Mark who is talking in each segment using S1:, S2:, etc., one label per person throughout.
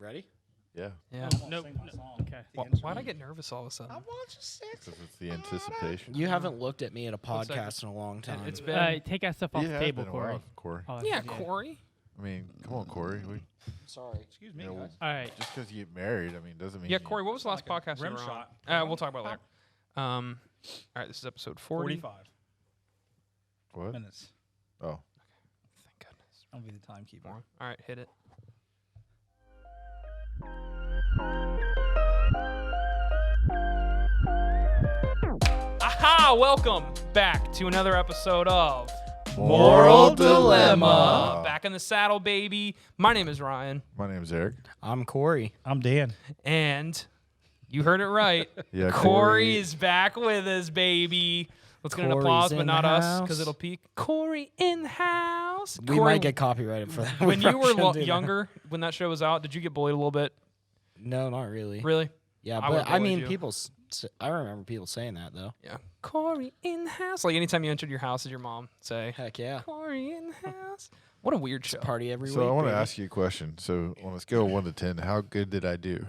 S1: Ready?
S2: Yeah.
S3: Yeah.
S4: No.
S3: Okay. Why'd I get nervous all of a sudden?
S2: Because it's the anticipation.
S1: You haven't looked at me at a
S3: One second.
S1: podcast in a long time.
S3: It's been.
S4: Take that stuff off
S2: It
S4: the
S2: has
S4: table,
S2: been a
S4: Corey.
S2: while, Corey.
S4: Oh,
S3: Yeah, Corey.
S2: I mean, come on, Corey.
S1: Sorry.
S5: Excuse me,
S2: You know,
S5: guys.
S4: All right.
S2: just because you get married, I mean, doesn't mean.
S3: Yeah,
S2: you-
S3: Corey. What was the last
S5: like a
S3: podcast you
S5: rim
S3: were
S5: shot.
S3: on? We'll talk about later. All right, this is episode 40.
S5: 45
S2: What?
S5: minutes.
S2: Oh.
S3: Thank goodness.
S5: I'll be the timekeeper.
S3: All right, hit it. Aha! Welcome back to another episode of
S2: Moral
S1: Dilemma.
S3: Back in the saddle, baby. My name is Ryan,
S2: My name's Eric.
S1: I'm Corey.
S5: I'm Dan.
S3: and you heard it right.
S2: Yeah,
S3: Corey is back with us, baby. Let's get an
S1: Corey's
S3: applause, but
S1: in
S3: not
S1: the
S3: us, because
S1: house.
S3: it'll peak. Corey in the house.
S1: We
S3: Corey,
S1: might get copyrighted for that.
S3: when
S1: We
S3: you
S1: probably
S3: were
S1: shouldn't do that.
S3: younger, when that show was out, did you get bullied a little bit?
S1: No, not really.
S3: Really?
S1: Yeah,
S3: I would've
S1: but I
S3: bullied
S1: mean,
S3: you.
S1: people. I remember people saying that though.
S3: Yeah. Corey in the house. Like anytime you entered your house, did your mom say,
S1: Heck yeah.
S3: Corey in the house? What a weird show.
S1: Party every week.
S2: So I want to
S1: baby.
S2: ask you a question. So on a scale of 1 to 10, how good did I do?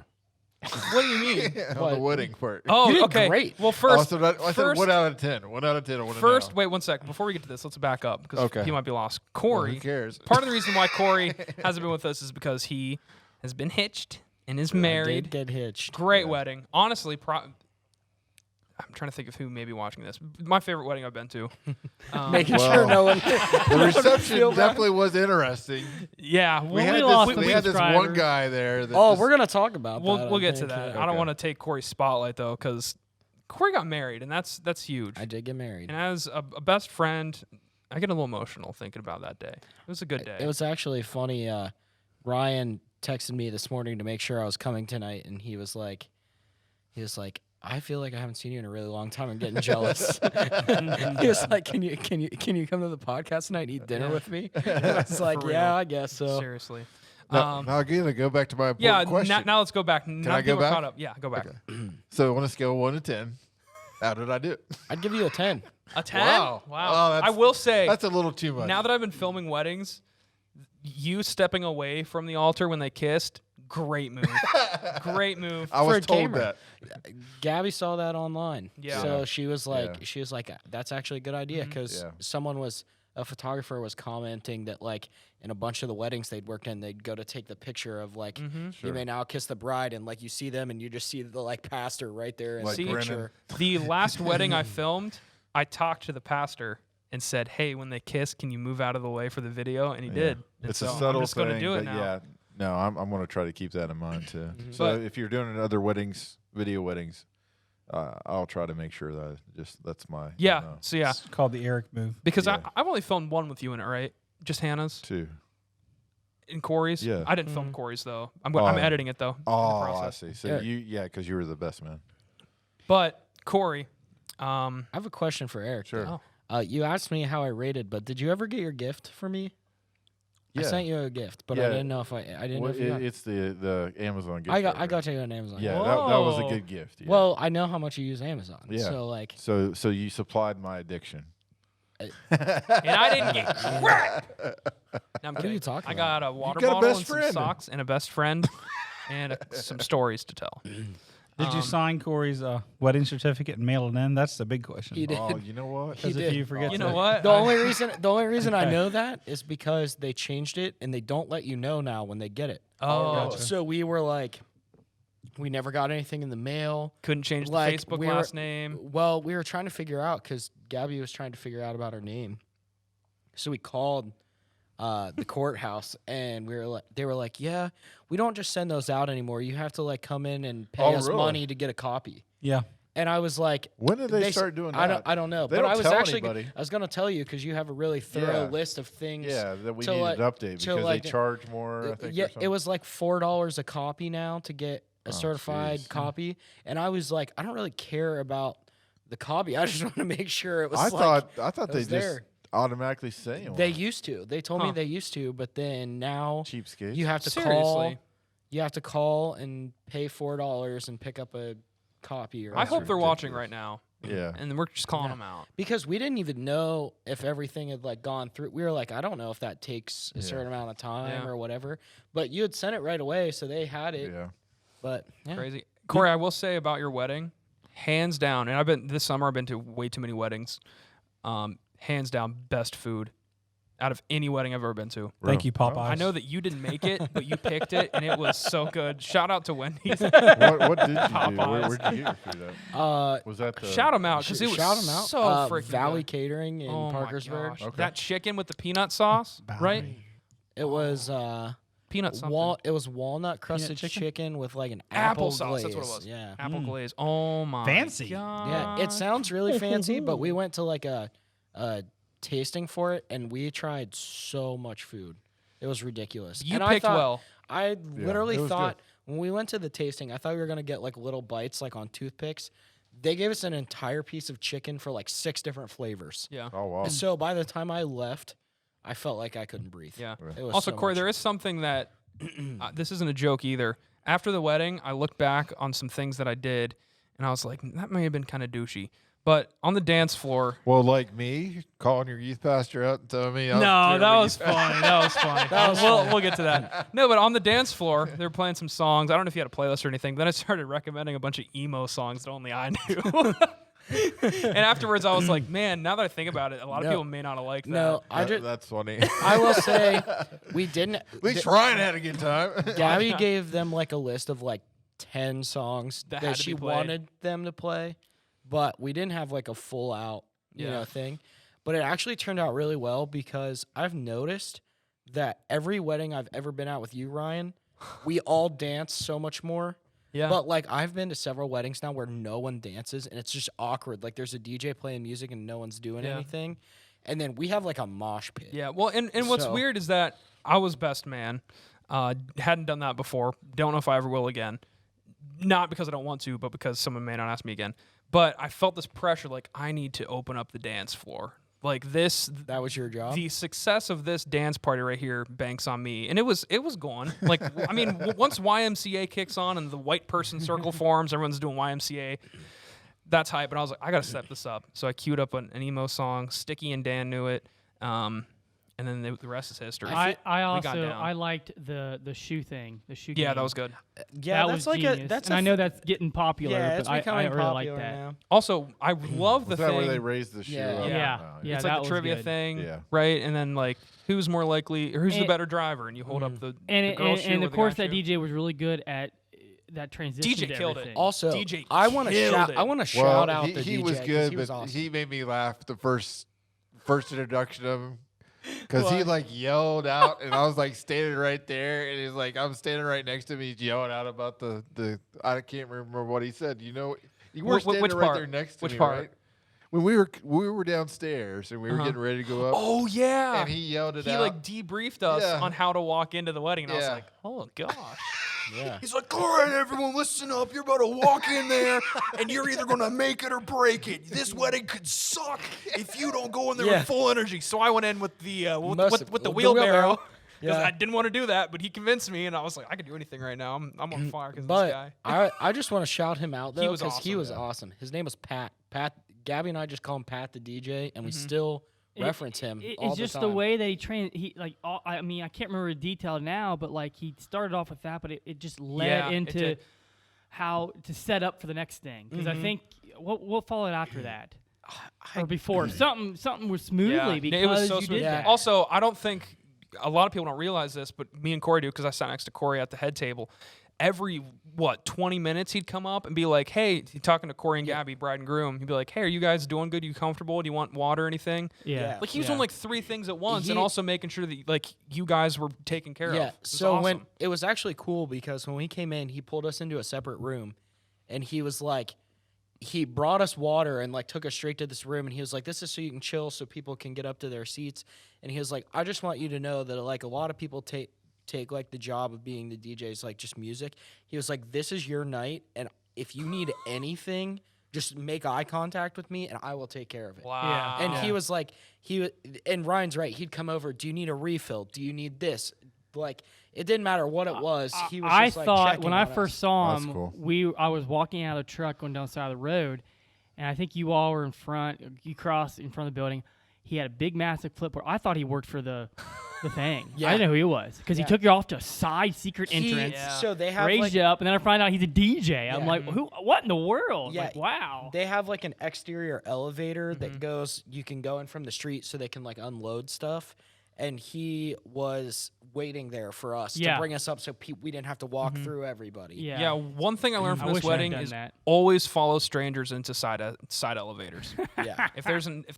S3: What do you mean?
S2: On
S1: What?
S2: the wedding part.
S3: Oh,
S1: You did
S3: okay.
S1: great.
S3: Well,
S2: Oh,
S3: first,
S2: so I said
S3: first-
S2: 1 out of 10. 1 out of 10. I want to
S3: first,
S2: know.
S3: wait 1 sec. Before we get to this, let's back up because
S2: Okay.
S3: he might be lost.
S2: Well,
S3: Corey,
S2: who cares?
S3: part of the reason why Corey hasn't been with us is because he has been hitched and is
S1: I
S3: married.
S1: did get hitched.
S3: Great
S2: Yeah.
S3: wedding. Honestly, I'm trying to think of who may be watching this. My favorite wedding I've been to.
S1: Making
S2: Well,
S1: sure no one.
S2: The reception definitely was interesting.
S3: Yeah,
S2: We
S3: well,
S2: had,
S4: lost
S2: this,
S4: some
S2: we had this one
S4: subscribers.
S2: guy there. That
S1: Oh,
S2: just-
S1: we're gonna talk about that.
S3: we'll
S1: I
S3: get to
S1: think,
S3: that.
S1: yeah.
S3: I don't
S2: Okay.
S3: want to take Corey's spotlight though, because Corey got married, and that's huge.
S1: I did get married.
S3: And as a best friend, I get a little emotional thinking about that day. It was a good day.
S1: It was actually funny. Ryan texted me this morning to make sure I was coming tonight, and he was like, I feel like I haven't seen you in a really long time. I'm getting jealous. He was like, can you come to the podcast tonight and eat dinner
S3: Yeah.
S1: with me? I was like,
S3: For
S1: yeah,
S3: real.
S1: I guess so.
S3: Seriously.
S2: Now, now again, to go back to my
S3: Yeah.
S2: important question.
S3: Now let's go back. Now
S2: I
S3: that
S2: go
S3: people are
S2: back?
S3: caught up. Yeah, go back.
S2: Okay. So on a scale of 1 to 10, how did I do?
S1: I'd give you a 10.
S3: A 10?
S2: Wow.
S3: Wow.
S2: Oh,
S3: I
S2: that's-
S3: will say,
S2: That's a little too much.
S3: now that I've been filming weddings, you stepping away from the altar when they kissed, great move. Great move.
S2: I was
S1: for a
S2: told
S1: gamer.
S2: that.
S1: Gabby saw that online.
S3: Yeah.
S1: So she was like,
S2: Yeah.
S1: that's actually a good idea because
S2: Yeah.
S1: a photographer was commenting that like in a bunch of the weddings they'd worked in, they'd go to take the picture of like
S3: Mm-hmm.
S1: you may now kiss the bride, and like you see them and you just see the like pastor right there in
S2: Like
S1: the
S3: See?
S1: picture.
S3: The last wedding I filmed, I talked to the pastor and said, "Hey, when they kiss, can you move out of the way for the video?" And he did. And
S2: It's
S3: so
S2: a subtle
S3: I'm just going to
S2: thing,
S3: do it
S2: but
S3: now.
S2: yeah. No, I'm going to try to keep that in mind too. So
S3: But-
S2: if you're doing other weddings, video weddings, I'll try to make sure that that's my
S3: Yeah. So yeah,
S5: It's called the Eric move.
S3: because
S2: Yeah.
S3: I've only filmed one with you in it, right? Just Hannah's
S2: too.
S3: and Corey's.
S2: Yeah.
S3: I didn't film Corey's though. I'm
S2: Oh.
S3: editing it though. in the
S2: Oh, I
S3: process.
S2: see. So
S1: Yeah.
S2: because you were the best man.
S3: But Corey,
S1: I have a question for Eric.
S2: Sure.
S3: Oh.
S1: You asked me how I rated, but did you ever get your gift for me? I
S2: Yeah.
S1: sent you a gift, but I
S2: Yeah.
S1: didn't know if I didn't know
S2: Well,
S1: if you got.
S2: it's the Amazon gift.
S1: I got
S2: card,
S1: you on Amazon.
S2: Yeah, that was a
S3: Whoa.
S2: good gift. Yeah.
S1: Well, I know how much you use Amazon.
S2: Yeah.
S1: So like,
S2: so you supplied my addiction.
S3: and I didn't get crap. No, I'm
S1: What are
S3: kidding.
S1: you talking
S3: I
S1: about?
S3: got a water
S2: got a
S3: bottle
S2: best
S3: and some
S2: friend.
S3: socks and a best friend and some stories to tell.
S5: Did you sign Corey's wedding certificate and mail it in? That's the big question.
S1: He did.
S2: Oh, you know what?
S1: He
S5: Because if
S1: did.
S5: you forget
S3: You
S5: to,
S3: know what?
S1: The only reason I know that is because they changed it and they don't let you know now when they get it.
S3: Oh,
S5: gotcha.
S1: So we were like, we never got anything in the mail.
S3: couldn't change the
S1: Like,
S3: Facebook
S1: we were-
S3: last name.
S1: Well, we were trying to figure out because Gabby was trying to figure out about her name. So we called the courthouse and they were like, yeah, we don't just send those out anymore. You have to like come in and pay
S2: Oh,
S1: us
S2: really?
S1: money to get a copy.
S5: yeah.
S1: And I was like,
S2: When did they
S1: s-
S2: start doing
S1: I
S2: that?
S1: don't know.
S2: They
S1: but
S2: don't
S1: I was
S2: tell
S1: actually
S2: anybody.
S1: I was gonna tell you because you have a really thorough
S2: Yeah.
S1: list of things.
S2: Yeah, that we
S1: to,
S2: needed
S1: like-
S2: to update
S1: to,
S2: because
S1: like,
S2: they charge more. I think.
S1: Yeah,
S2: or something.
S1: it was like $4 a copy now to get a
S2: Oh,
S1: certified
S2: jeez.
S1: copy, and I was like, I don't really care about the copy. I just want to make sure it was.
S2: I
S1: like,
S2: thought
S1: it
S2: they
S1: was
S2: just
S1: there.
S2: automatically say
S1: They used to. They told me
S3: Huh.
S1: they used to, but then now
S2: cheapskates.
S1: you have to
S3: Seriously.
S1: call. You have to call and pay $4 and pick up a copy. Or
S3: I hope
S1: something.
S3: they're watching right now.
S2: Yeah.
S3: and we're just calling
S1: Yeah.
S3: them out.
S1: Because we didn't even know if everything had like gone through. We were like, I don't know if that takes a
S2: Yeah.
S1: certain amount of time
S3: Yeah.
S1: or whatever. But you had sent it right away, so they had it.
S2: Yeah.
S1: But yeah.
S3: Crazy. Corey, I will say about your wedding, hands down, and this summer I've been to way too many weddings. Hands down, best food out of any wedding I've ever been to.
S5: Thank you, Popeyes.
S3: I know that you didn't make it, but you picked it, and it was so good. Shout out to Wendy's.
S2: What did you do?
S3: Popeyes.
S2: Where'd you get your food at? Was that the
S3: Shout them out because it was
S1: Shout them out.
S3: so freaking
S1: Valley
S3: good.
S1: Catering in
S3: Oh my
S1: Parkersburg.
S3: gosh.
S2: Okay.
S3: That chicken with the peanut sauce, right?
S1: It was
S3: Peanut something.
S1: it was walnut crusted
S5: chicken?
S1: chicken with like an apple
S3: Applesauce,
S1: glaze.
S3: that's what it was.
S1: Yeah.
S3: Apple glaze. Oh my
S5: Fancy.
S3: God.
S1: Yeah, it sounds really fancy, but we went to like a tasting for it, and we tried so much food. It was ridiculous.
S3: You
S1: and
S3: picked
S1: I thought,
S3: well.
S1: I literally
S2: it was
S1: thought when we went to the tasting, I thought we were gonna get like little bites, like on toothpicks. They gave us an entire piece of chicken for like 6 different flavors.
S3: Yeah.
S2: Oh wow.
S1: And so by the time I left, I felt like I couldn't breathe.
S3: Yeah.
S1: It was
S3: Also,
S1: so
S3: Corey,
S1: much.
S3: there is something that this isn't a joke either. After the wedding, I looked back on some things that I did, and I was like, that may have been kind of douchey. But on the dance floor,
S2: Well, like me calling your youth pastor out and telling me.
S3: no, that was funny. That was funny. We'll get to that. No, but on the dance floor, they were playing some songs. I don't know if you had a playlist or anything. Then I started recommending a bunch of emo songs that only I knew. And afterwards, I was like, man, now that I think about it, a lot of
S1: No.
S3: people may not have liked that.
S1: No,
S2: That's funny.
S1: I will say we didn't.
S2: At least Ryan had a good time.
S1: Gabby gave them like a list of like 10 songs
S3: That
S1: that,
S3: had to
S1: she
S3: be played.
S1: wanted them to play, but we didn't have like a full out, you
S3: Yeah.
S1: know, thing. But it actually turned out really well because I've noticed that every wedding I've ever been at with you, Ryan, we all dance so much more.
S3: Yeah.
S1: But like I've been to several weddings now where no one dances and it's just awkward. Like there's a DJ playing music and no one's doing
S3: Yeah.
S1: anything. And then we have like a mosh pit.
S3: Yeah, well, and what's
S1: So-
S3: weird is that I was best man. Hadn't done that before. Don't know if I ever will again. Not because I don't want to, but because someone may not ask me again. But I felt this pressure, like I need to open up the dance floor. Like this,
S1: That was your job.
S3: the success of this dance party right here banks on me, and it was going. Like I mean, once YMCA kicks on and the white person circle forms, everyone's doing YMCA. That's hype, and I was like, I gotta set this up. So I queued up an emo song. Sticky and Dan knew it, and then the rest is history.
S4: I
S3: we got
S4: also
S3: down.
S4: I liked the shoe thing, the shoe.
S3: Yeah,
S4: game.
S3: that was good.
S1: yeah,
S4: that
S1: that's
S4: was
S1: like
S4: genius.
S1: a that's
S4: and
S1: a
S4: I know that's getting popular,
S1: yeah,
S4: but
S1: it's
S4: I
S1: becoming
S4: really like
S1: popular
S4: that.
S1: now.
S3: Also, I love the
S2: Was that
S3: thing.
S2: where they raised the shoe
S1: Yeah.
S2: up?
S4: Yeah.
S2: Oh,
S4: Yeah.
S3: It's
S4: that
S3: like
S4: was
S3: the trivia
S4: good.
S3: thing,
S2: Yeah.
S3: right? And then like, who's more likely, or who's the
S4: And-
S3: better driver? And you hold up the
S4: And
S3: the girl's shoe
S4: and
S3: or
S4: of
S3: the
S4: course
S3: guy's
S4: that
S3: shoe.
S4: DJ was really good at that transition.
S3: DJ
S4: to
S3: killed it.
S4: everything.
S1: Also,
S3: DJ
S1: I want to
S3: killed
S1: shout.
S3: it.
S1: I want to
S2: Well,
S1: shout out the
S2: he
S1: DJ
S2: was
S1: 'cause
S2: good,
S1: he was
S2: but
S1: awesome.
S2: he made me laugh the first introduction of him. Because he
S1: What?
S2: like yelled out, and I was like standing right there, and he's like, I'm standing right next to him. He's yelling out about the I can't remember what he said. You know, you were standing
S3: which
S2: right
S3: part?
S2: there next to
S3: Which
S2: me,
S3: part?
S2: right? When we were downstairs and we were
S3: Uh-huh.
S2: getting ready to go up,
S3: Oh yeah,
S2: and he yelled it
S3: he
S2: out.
S3: like debriefed us
S2: Yeah.
S3: on how to walk into the wedding, and I was
S2: Yeah.
S3: like, oh gosh.
S1: yeah.
S6: He's like, all right, everyone, listen up. You're about to walk in there, and you're either going to make it or break it. This wedding could suck if you don't go in there
S1: Yeah.
S6: with full energy. So I went in with the
S3: with the wheelbarrow. Because
S1: Yeah.
S3: I didn't want to do that, but he convinced me, and I was like, I can do anything right now. I'm on fire because of this
S1: But
S3: guy.
S1: I just want to shout him out though
S3: was
S1: because he
S3: awesome.
S1: was awesome. His name was Pat. Gabby and I just call him Pat the DJ, and we
S3: Mm-hmm.
S1: still reference him. all
S4: It's just
S1: the
S4: the
S1: time.
S4: way that he trained. He like all, I mean I can't remember the detail now, but like he started off with that, but it just led
S3: Yeah, it
S4: into
S3: did.
S4: how to set up for the next thing. Because
S3: Mm-hmm.
S4: I think what followed after that or before something was smoothly because
S3: it was so
S4: you
S3: smooth.
S4: did
S1: Yeah.
S4: that.
S3: Also, I don't think a lot of people don't realize this, but me and Corey do because I sat next to Corey at the head table. Every 20 minutes he'd come up and be like, "Hey," he's talking to Corey and Gabby, bride and groom. He'd be like, "Hey, are you guys doing good? You comfortable? Do you want water or anything?"
S4: yeah.
S3: Like he was doing like 3 things at once, and
S1: He-
S3: also making sure that like you guys were taken care
S1: Yeah.
S3: of. It was
S1: So when
S3: awesome.
S1: it was actually cool because when we came in, he pulled us into a separate room, and he was like, he brought us water and like took us straight to this room, and he was like, "This is so you can chill, so people can get up to their seats." And he was like, "I just want you to know that like a lot of people take like the job of being the DJs, like just music." He was like, "This is your night, and if you need anything, just make eye contact with me, and I will take care of it."
S3: Wow.
S1: And he was like, and Ryan's right. He'd come over. "Do you need a refill? Do you need this?" Like it didn't matter what it was. He was.
S4: I
S1: just, like,
S4: thought
S1: checking
S4: when I
S1: on
S4: first
S1: us.
S4: saw
S2: That's
S4: him,
S2: cool.
S4: I was walking out of the truck going down the side of the road, and I think you all were in front. You crossed in front of the building. He had a big, massive clipboard. I thought he worked for the thing.
S1: Yeah.
S4: I didn't know who he was because
S1: Yeah.
S4: he took you off to a side secret entrance,
S1: So they have
S4: raised
S1: like,
S4: you up, and then I find out he's a DJ. I'm
S1: Yeah.
S4: like, who? What in the world?
S1: Yeah.
S4: Like, wow.
S1: they have like an exterior elevator that goes. You can go in from the street, so they can like unload stuff. And he was waiting there for us to
S4: Yeah.
S1: bring us up, so we didn't have to walk through everybody.
S4: Yeah.
S3: Yeah, one thing I learned from
S4: I
S3: this
S4: wish I'd
S3: wedding
S4: done
S3: is
S4: that.
S3: always follow strangers into side elevators.
S1: Yeah.
S3: If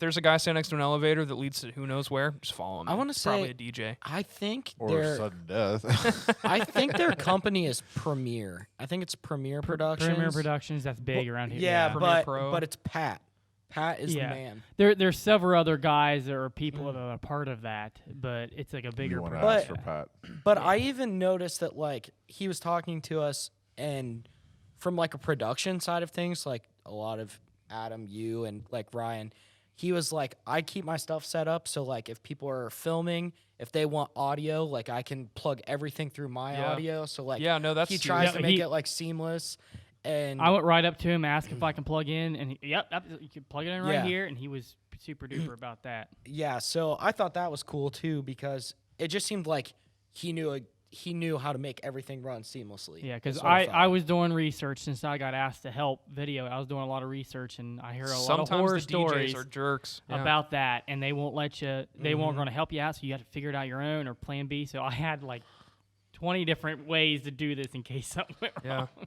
S3: there's a guy standing next to an elevator that leads to who knows where, just follow him.
S1: I wanna
S3: It's probably
S1: say-
S3: a DJ.
S1: I think
S2: Or
S1: their
S2: sudden death.
S1: I think their company is Premiere. I think it's Premiere Productions.
S4: Premier Productions, that's big around here.
S1: Yeah,
S3: Premiere Pro.
S1: but it's Pat. Pat is
S4: Yeah.
S1: the man.
S4: There's several other guys that are people that are part of that, but it's like a bigger
S2: You want to
S4: production.
S2: ask for Pat.
S1: But I even noticed that like he was talking to us, and from like a production side of things, like a lot of Adam, you, and like Ryan, he was like, I keep my stuff set up so like if people are filming, if they want audio, like I can plug everything through my
S3: Yeah.
S1: audio. So like
S3: Yeah, no, that's
S1: he
S3: huge.
S1: tries
S4: Yeah,
S1: to make
S4: he-
S1: it like seamless. And
S4: I went right up to him, asked if I can plug in, and yep, you can plug it in right
S1: Yeah.
S4: here, and he was super duper about that.
S1: yeah, so I thought that was cool too because it just seemed like he knew how to make everything run seamlessly.
S4: Yeah, because
S1: That's what
S4: I
S1: thought.
S4: was doing research since I got asked to help video. I was doing a lot of research, and I hear a lot
S3: Sometimes
S4: of horror
S3: the DJs
S4: stories
S3: are jerks. Yeah.
S4: about that, and they won't let you. They won't going to help you out, so you have to figure it out your own or Plan B. So I had like 20 different ways to do this in case something went wrong.
S3: Yeah.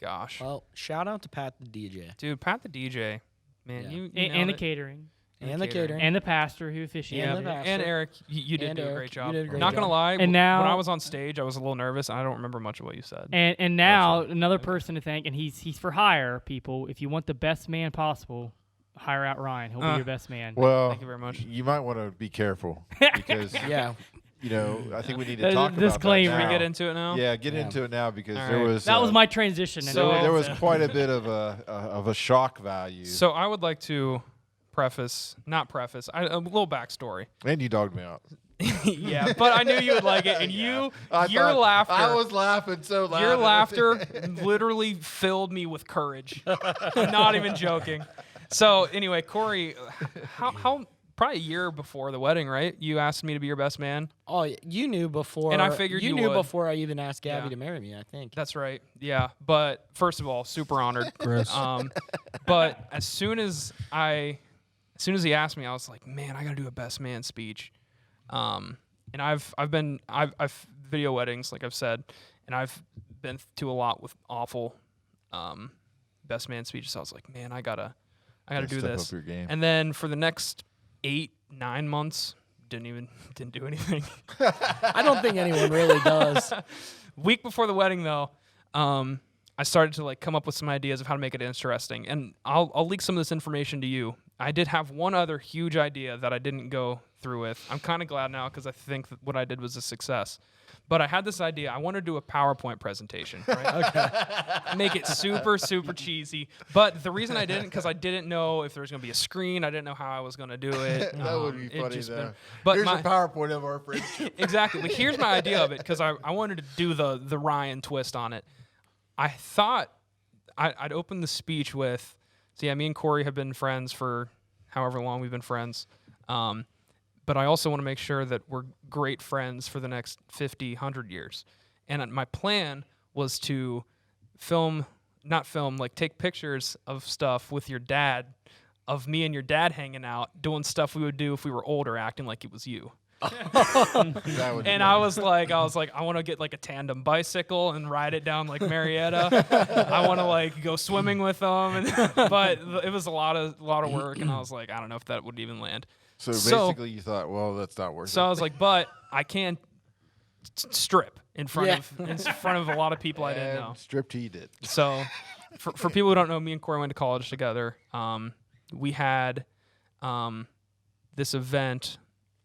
S3: Gosh,
S1: Well, shout out to Pat the DJ
S3: dude, Pat the DJ, man,
S1: Yeah.
S3: you
S4: And,
S3: nailed
S4: and the
S3: it.
S4: catering,
S1: and the catering.
S4: and the pastor who
S3: Yeah,
S4: officiated.
S1: the
S4: it.
S1: pastor.
S3: and Eric, you did
S1: And
S3: do a
S1: Eric,
S3: great
S1: you
S3: job.
S1: did a great
S3: Not gonna
S1: job.
S3: lie,
S4: And
S3: when
S4: now-
S3: I was on stage, I was a little nervous, and I don't remember much of what you said.
S4: And now another person to thank, and he's for hire, people. If you want the best man possible, hire out Ryan. He'll be your best man.
S2: Well,
S3: Thank you very much.
S2: You might want to be careful because
S1: Yeah.
S2: you know I think we need to
S4: There's a
S2: talk about
S4: disclaimer.
S2: that
S3: Can
S2: now.
S3: we get into it now?
S2: Yeah, get
S1: Yeah.
S2: into it now because
S3: All
S2: there
S3: right.
S2: was
S4: That was my transition. and
S3: So-
S2: there was
S4: that's,
S2: quite a bit of a shock value.
S3: So I would like to not preface, a little backstory.
S2: And you dogged me out.
S3: Yeah, but I knew you would like it, and your laughter.
S2: I was laughing so loud.
S3: Your laughter literally filled me with courage. I'm not even joking. So anyway, Corey, how probably a year before the wedding, right? You asked me to be your best man.
S1: Oh, you knew before.
S3: And I figured you
S1: knew
S3: would.
S1: before I even asked Gabby
S3: Yeah.
S1: to marry me. I think.
S3: That's right. Yeah. But first of all, super honored.
S5: Chris.
S3: But as soon as he asked me, I was like, man, I got to do a best man speech. And I've video weddings, like I've said, and I've been to a lot with awful best man speeches. So I was like, man, I gotta do
S2: step
S3: this.
S2: up your game.
S3: And then for the next 8-9 months, didn't do anything.
S1: I don't think anyone really does.
S3: Week before the wedding, though, I started to like come up with some ideas of how to make it interesting, and I'll leak some of this information to you. I did have one other huge idea that I didn't go through with. I'm kind of glad now because I think that what I did was a success. But I had this idea. I wanted to do a PowerPoint presentation, right? Okay. Make it super, super cheesy. But the reason I didn't, because I didn't know if there was going to be a screen. I didn't know how I was going to do it.
S2: That would be
S3: It
S2: funny
S3: just
S2: though.
S3: but
S2: Here's
S3: my-
S2: a PowerPoint of our friendship.
S3: Exactly. But here's my idea of it because I wanted to do the Ryan twist on it. I thought I'd open the speech with, so yeah, me and Corey have been friends for however long we've been friends. But I also want to make sure that we're great friends for the next 50, 100 years. And my plan was to take pictures of stuff with your dad, of me and your dad hanging out, doing stuff we would do if we were older, acting like it was you.
S2: That would be
S3: And I was like, I want to get like a tandem bicycle and ride it down like Marietta. I want to like go swimming with them, but it was a lot of work, and I was like, I don't know if that would even land.
S2: So
S3: So-
S2: basically, you thought, well, that's not worth
S3: So
S2: it.
S3: I was like, but I can strip in front
S1: Yeah.
S3: of a lot of people I didn't know.
S2: Stripped he did.
S3: So for people who don't know, me and Corey went to college together. We had this event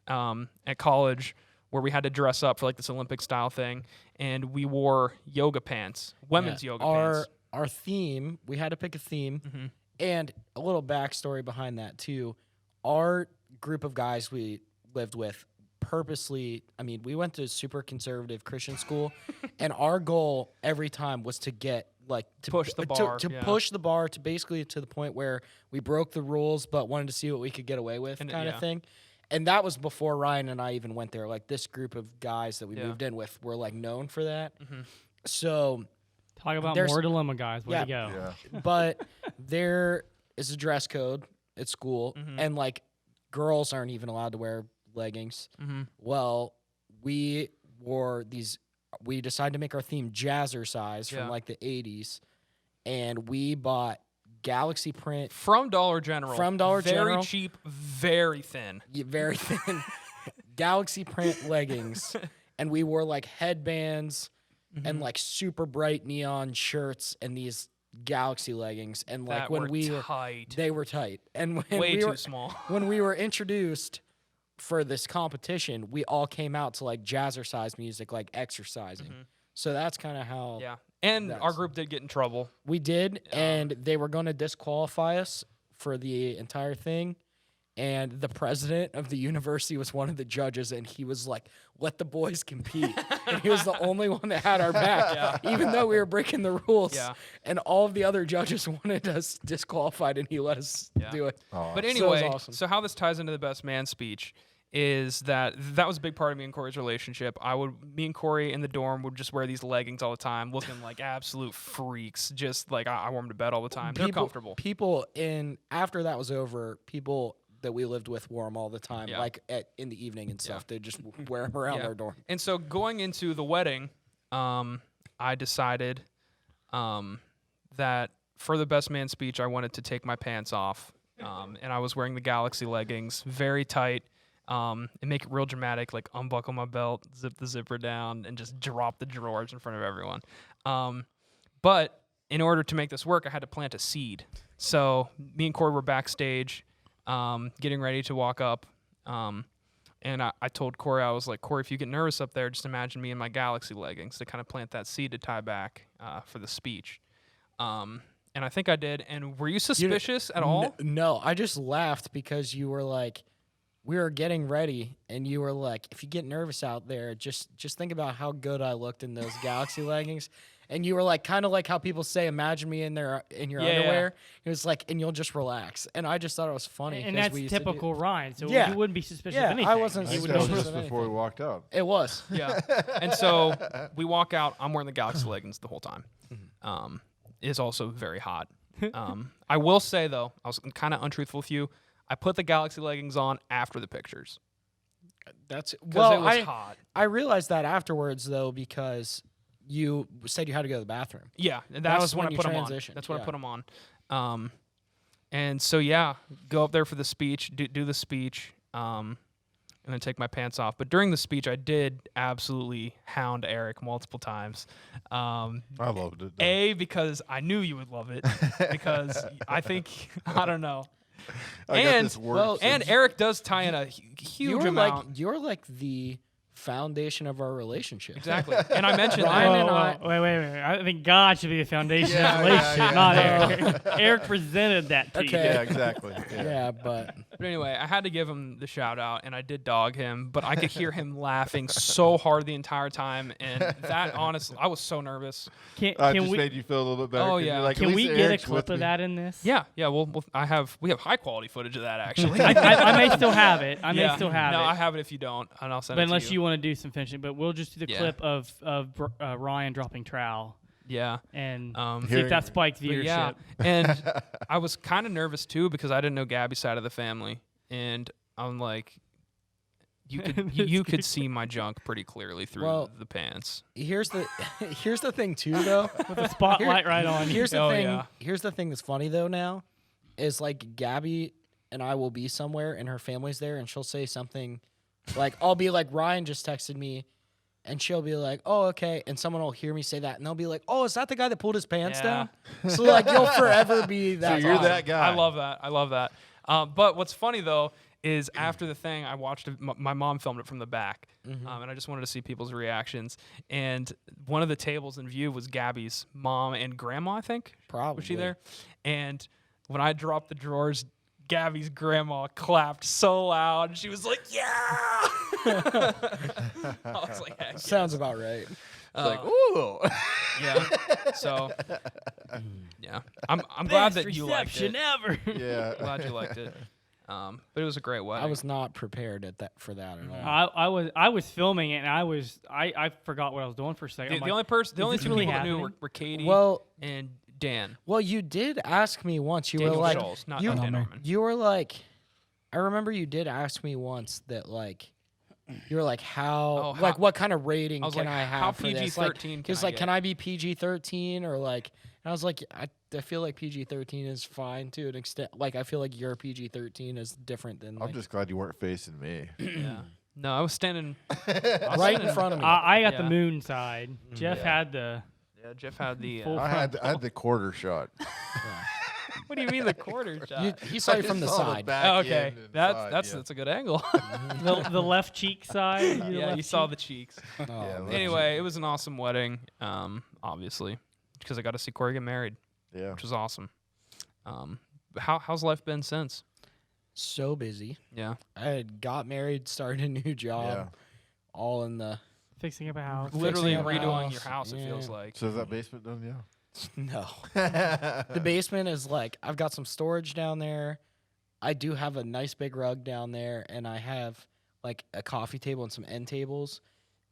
S3: at college where we had to dress up for like this Olympic style thing, and we wore yoga pants, women's
S1: Yeah.
S3: yoga pants.
S1: Our theme, we had to pick a theme,
S3: Mhm.
S1: and a little backstory behind that too. Our group of guys we lived with purposely, I mean, we went to super conservative Christian school, and our goal every time was to get like to
S3: Push the bar,
S1: to
S3: yeah.
S1: push the bar to basically to the point where we broke the rules, but wanted to see what we could get away with,
S3: And,
S1: kind
S3: yeah.
S1: of thing. And that was before Ryan and I even went there. Like this group of guys that we
S3: Yeah.
S1: moved in with were like known for that.
S3: Mm-hmm.
S1: So,
S4: Talk about
S1: There's-
S4: more dilemma, guys. Way to
S1: Yeah.
S4: go.
S2: Yeah.
S1: but there is a dress code at school,
S3: Mhm.
S1: and like girls aren't even allowed to wear leggings.
S3: Mm-hmm.
S1: Well, we wore these. We decided to make our theme jazzercise
S3: Yeah.
S1: from like the '80s, and we bought Galaxy print,
S3: From Dollar General.
S1: From Dollar
S3: very
S1: General.
S3: cheap, very thin.
S1: very thin Galaxy print leggings, and we wore like headbands
S3: Mm-hmm.
S1: and like super bright neon shirts and these Galaxy leggings, and like
S3: That
S1: when
S3: were
S1: we were,
S3: tight.
S1: they were tight, and when
S3: Way
S1: we
S3: too
S1: were,
S3: small.
S1: when we were introduced for this competition, we all came out to like jazzercise music, like exercising. So that's kind of how
S3: Mm-hmm. Yeah. And our
S1: That's-
S3: group did get in trouble.
S1: we did, and they were going to disqualify us for the entire thing. And the president of the university was one of the judges, and he was like, "Let the boys compete." And he was the only one that had our back, even though we were breaking the rules.
S3: Yeah.
S1: And all of the other judges wanted us disqualified, and he let us
S3: Yeah.
S1: do it.
S3: But
S1: So it was
S3: anyway,
S1: awesome.
S3: so how this ties into the best man speech is that was a big part of me and Corey's relationship. Me and Corey in the dorm would just wear these leggings all the time, looking like absolute freaks. Just like I wore them to bed all the time. They're comfortable.
S1: People after that was over, people that we lived with wore them all the time,
S3: Yeah.
S1: like in the evening and stuff. They'd just wear them around
S3: Yeah.
S1: their dorm.
S3: And so going into the wedding, I decided that for the best man speech, I wanted to take my pants off. And I was wearing the Galaxy leggings, very tight, and make it real dramatic, like unbuckle my belt, zip the zipper down, and just drop the drawers in front of everyone. But in order to make this work, I had to plant a seed. So me and Corey were backstage, getting ready to walk up. And I told Corey, I was like, Corey, if you get nervous up there, just imagine me in my Galaxy leggings to kind of plant that seed to tie back for the speech. And I think I did. And were you suspicious at all?
S1: No, I just laughed because you were like, we were getting ready, and you were like, if you get nervous out there, just think about how good I looked in those Galaxy leggings. And you were like, kind of like how people say, imagine me in your
S3: Yeah.
S1: underwear. It was like, and you'll just relax. And I just thought it was funny.
S4: And
S1: 'cause
S4: that's
S1: we used to do-
S4: typical Ryan. So
S1: Yeah.
S4: you wouldn't be suspicious
S1: Yeah,
S4: of anything.
S1: I wasn't
S2: I
S4: You
S2: think
S4: would
S2: that was
S4: know
S1: suspicious
S2: just
S1: of
S2: before we
S1: anything.
S2: walked out.
S1: It was.
S3: Yeah. And so we walk out. I'm wearing the Galaxy leggings the whole time. It's also very hot. I will say, though, I was kind of untruthful with you. I put the Galaxy leggings on after the pictures
S1: That's
S3: because
S1: well,
S3: it was
S1: I
S3: hot.
S1: I realized that afterwards though, because you said you had to go to the bathroom.
S3: Yeah, and
S1: That's
S3: was when
S1: when
S3: I
S1: you
S3: put them on.
S1: transitioned,
S3: That's when I
S1: yeah.
S3: put them on. And so yeah, go up there for the speech, do the speech, and then take my pants off. But during the speech, I did absolutely hound Eric multiple times.
S2: I loved it. though.
S3: A, because I knew you would love it, because I think I don't know.
S2: I got
S3: and
S2: this word
S1: well,
S2: thing.
S3: And Eric does tie in a huge amount.
S1: You're like the foundation of our relationship.
S3: Exactly. And I mentioned
S1: Ryan
S3: that.
S1: and I-
S4: Wait. I think God should be the foundation
S2: Yeah,
S4: of the relationship,
S2: yeah,
S4: not
S2: yeah.
S4: Eric. Eric presented that to
S1: Okay.
S2: Yeah, exactly. Yeah.
S1: Yeah, but
S3: But anyway, I had to give him the shout out, and I did dog him, but I could hear him laughing so hard the entire time, and that honestly, I was so nervous.
S4: you.
S2: I
S4: Can
S2: just
S4: we
S2: made you feel a little bit better.
S3: Oh,
S2: 'cause you're
S3: yeah.
S2: Like, at
S4: can we
S2: least
S4: get a
S2: Eric's
S4: clip
S2: with
S4: of
S2: me.
S4: that in this?
S3: Yeah. We have high quality footage of that actually.
S4: I may still have it. I
S3: Yeah.
S4: may still have
S3: no,
S4: it.
S3: I have it if you don't, and I'll send
S4: But
S3: it to
S4: unless
S3: you.
S4: you want to do some finishing, but we'll just do the
S3: Yeah.
S4: clip of Ryan dropping trowel
S3: Yeah.
S4: and see
S2: Hearing-
S4: if that spikes
S3: But
S4: viewership.
S3: yeah, and I was kind of nervous too because I didn't know Gabby's side of the family, and I'm like, you could see my junk pretty clearly through
S1: Well,
S3: the pants.
S1: here's the here's the thing too though.
S4: With the spotlight right on you.
S1: Here's the
S3: Oh,
S1: thing.
S3: yeah.
S1: Here's the thing that's funny though now, is like Gabby and I will be somewhere and her family's there and she'll say something, like I'll be like, Ryan just texted me, and she'll be like, oh okay, and someone will hear me say that and they'll be like, oh, is that the guy that pulled his pants
S3: Yeah.
S1: down? So like you'll forever be that.
S2: So you're
S1: guy.
S2: that guy.
S3: I love that. But what's funny though is after the thing, I watched it, my mom filmed it from the back, and I just wanted to see people's reactions. And one of the tables in view was Gabby's mom and grandma, I think.
S1: Probably.
S3: Was she there? And when I dropped the drawers, Gabby's grandma clapped so loud. She was like, "Yeah!" I was like, "Heck yeah."
S1: Sounds about right.
S2: like, ooh.
S3: Yeah. So, yeah, I'm glad
S4: Best
S3: that you liked
S4: reception
S3: it.
S4: ever.
S2: Yeah.
S3: Glad you liked it. But it was a great wedding.
S1: I was not prepared for that at all.
S4: I was filming it and I forgot what I was doing for a second.
S3: the
S4: I'm
S3: only
S4: like,
S3: only
S4: this
S3: two
S4: really
S3: people that knew
S4: happening?
S3: were Katie
S1: Well,
S3: and Dan.
S1: you did ask me once. You
S3: Daniel
S1: were like,
S3: Scholes, not
S1: you,
S3: Dan Norman.
S1: you were like, I remember you did ask me once that like, you were like,
S3: Oh,
S1: like
S3: how-
S1: what kind of rating
S3: I was
S1: can
S3: like,
S1: I have
S3: how
S1: for this?
S3: PG-13
S1: Like,
S3: can
S1: because
S3: I
S1: like,
S3: get?
S1: can I be PG-13 or like? And I was like, I feel like PG-13 is fine to an extent. Like, I feel like your PG-13 is different than
S2: I'm
S1: like
S2: just glad you weren't facing me.
S3: Yeah. No, I was standing.
S1: right in front of me.
S4: I got the
S3: Yeah.
S4: moon side. Jeff had the.
S3: Yeah, Jeff had the.
S4: Full
S2: I had the quarter shot.
S3: What do you mean the quarter shot?
S1: He saw you from the
S2: Saw
S1: side.
S2: back
S3: Oh, okay,
S2: end and
S3: that's
S2: side,
S3: that's a good angle.
S4: The left cheek side.
S3: Yeah, you saw the cheeks.
S1: Oh,
S2: Yeah,
S1: man.
S2: left
S3: Anyway, it was an awesome wedding. Obviously, because I got to see Corey get married,
S2: yeah.
S3: which was awesome. How's life been since?
S1: So busy.
S3: Yeah,
S1: I had got married, started a new job,
S2: Yeah.
S1: all in the
S4: fixing up a house.
S3: literally
S1: up a
S3: redoing
S1: house,
S3: your house. It feels
S1: yeah.
S3: like.
S2: So is that basement done? Yeah.
S1: no. The basement is like I've got some storage down there. I do have a nice big rug down there, and I have like a coffee table and some end tables,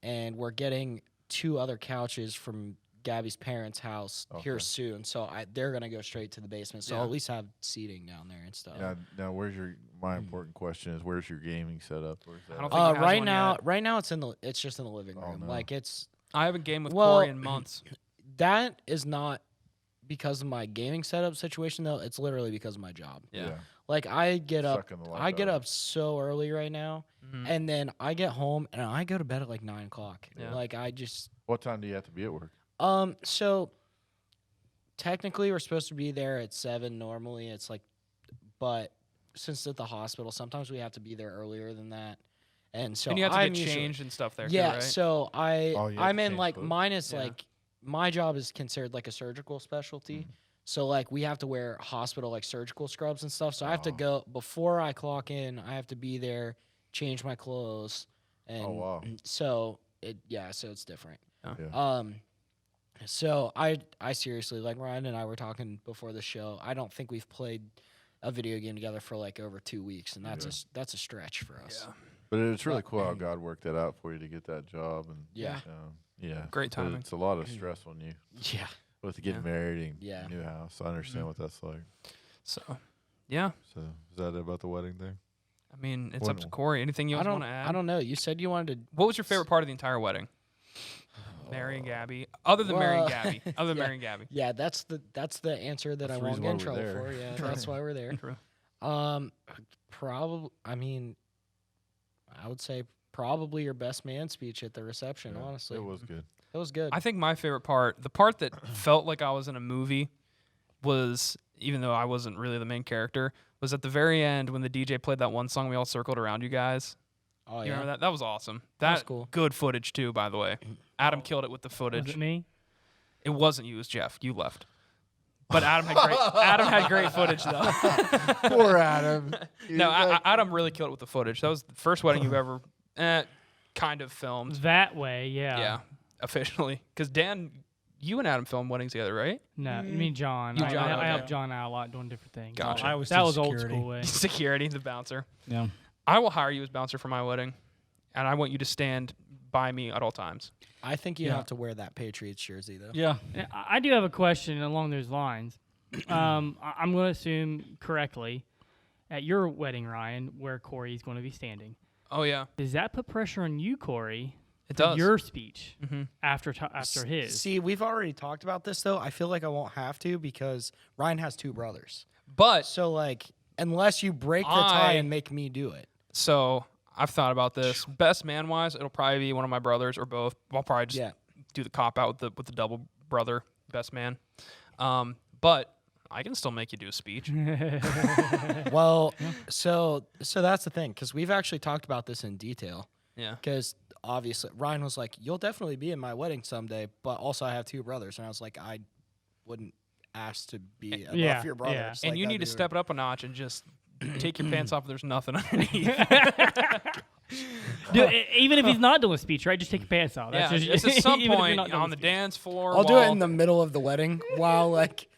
S1: and we're getting 2 other couches from Gabby's parents' house here
S2: Okay.
S1: soon. So they're gonna go straight to the basement. So
S3: Yeah.
S1: I'll at least have seating down there and stuff.
S2: Now, where's your? My important question is, where's your gaming setup? Where's that?
S3: I don't
S2: at?
S3: think he has
S1: Right
S3: one
S1: now,
S3: yet.
S1: right now it's just in the living
S2: Oh,
S1: room.
S2: no.
S1: Like it's
S3: I haven't gamed with
S1: Well,
S3: Corey in months.
S1: that is not because of my gaming setup situation though. It's literally because of my job.
S3: Yeah.
S1: Like I get up,
S2: Sucking the life
S1: I get
S2: out
S1: up so early right now,
S3: Mhm.
S1: and then I get home and I go to bed at like 9 o'clock.
S3: Yeah.
S1: Like I just
S2: What time do you have to be at work?
S1: so technically we're supposed to be there at 7 normally. It's like, but since at the hospital, sometimes we have to be there earlier than that, and so
S3: And you have to
S1: I'm
S3: get
S1: usually-
S3: changed and stuff there.
S1: Yeah,
S3: too, right?
S1: so
S2: Oh, you have
S1: I'm
S2: to
S1: in
S2: change
S1: like
S2: clothes?
S1: mine is
S3: Yeah.
S1: like my job is considered like a surgical specialty.
S2: Mm-hmm.
S1: So like we have to wear hospital like surgical scrubs and stuff. So I have to
S2: Oh.
S1: go before I clock in. I have to be there, change my clothes, and
S2: wow.
S1: so so it's different.
S2: Yeah.
S1: So I seriously like Ryan and I were talking before the show. I don't think we've played a video game together for like over 2 weeks, and that's a stretch for us.
S3: Yeah.
S2: But it's really cool how God worked that out for you to get that job, and
S1: Yeah.
S2: yeah,
S3: Great
S2: but
S3: timing.
S2: It's a lot of stress on you
S1: Yeah.
S2: with getting married and
S1: Yeah.
S2: new house. I understand what that's like.
S3: So, yeah.
S2: So is that it about the wedding thing?
S3: I mean, it's up to
S2: Well,
S3: Corey. Anything you
S1: I
S3: want
S1: don't
S3: to add?
S1: I don't know. You said you wanted to
S3: What was your favorite part of the entire wedding? Marrying Gabby. Other than marrying
S1: Well,
S3: Gabby. Other than
S1: yeah.
S3: marrying Gabby.
S1: Yeah, that's the answer that
S2: That's
S1: I
S2: the
S1: won't
S2: reason
S1: get in
S2: why
S1: trouble
S2: we're there.
S1: for. Yeah,
S3: True.
S1: that's why we're there.
S3: True.
S1: Probably. I mean, I would say probably your best man speech at the reception.
S2: Yeah,
S1: Honestly,
S2: it was good.
S1: It was good.
S3: I think my favorite part, the part that felt like I was in a movie, was, even though I wasn't really the main character, was at the very end when the DJ played that one song we all circled around you guys.
S1: oh
S3: You
S1: yeah.
S3: remember that? That was awesome.
S1: That was
S3: That
S1: cool.
S3: Good footage too, by the way. Adam killed it with the
S4: Was
S3: footage.
S4: it me?
S3: It wasn't you, it was Jeff. You left. But Adam had great footage though.
S2: Poor Adam. He
S3: No,
S2: was like-
S3: Adam really killed it with the footage. That was the first wedding you've ever kind of filmed.
S4: That way, yeah.
S3: Yeah, officially. Because Dan, you and Adam filmed weddings together, right?
S4: No, me and John.
S3: You,
S4: I,
S3: John,
S4: I
S3: okay.
S4: helped John out a lot doing different things.
S3: Gotcha.
S5: I was
S4: That
S5: still
S4: was old
S5: security.
S4: school way.
S3: Security, the bouncer.
S5: Yeah.
S3: I will hire you as bouncer for my wedding, and I want you to stand by me at all times.
S1: I think you
S5: Yeah.
S1: have to wear that Patriots jersey though.
S5: Yeah.
S4: I do have a question along those lines. I'm going to assume correctly at your wedding, Ryan, where Corey's going to be standing.
S3: Oh yeah,
S4: Does that put pressure on you, Corey,
S3: it
S4: for
S3: does.
S4: your speech
S3: Mhm.
S4: after his?
S1: See, we've already talked about this though. I feel like I won't have to because Ryan has 2 brothers.
S3: But
S1: So like, unless you break the tie
S3: I-
S1: and make me do it.
S3: so I've thought about this. Best man wise, it'll probably be one of my brothers or both. I'll probably just
S1: Yeah.
S3: do the cop out with the double brother best man. But I can still make you do a speech.
S1: Well, so that's the thing because we've actually talked about this in detail.
S3: Yeah.
S1: Because obviously Ryan was like, "You'll definitely be in my wedding someday," but also I have 2 brothers, and I was like, "I wouldn't ask to be above
S4: Yeah,
S1: your
S4: yeah.
S1: brothers."
S3: And
S1: Like,
S3: you
S1: that'd
S3: need to
S1: be
S3: step it up a notch and just take your pants off if there's nothing underneath.
S4: Even if he's not doing a speech, right? Just take your pants off.
S3: Yeah,
S4: That's
S3: just at some
S4: even if you're
S3: point
S4: not doing
S3: on
S4: a
S3: the
S4: speech.
S3: dance floor.
S1: I'll do it
S3: while-
S1: in the middle of the wedding while like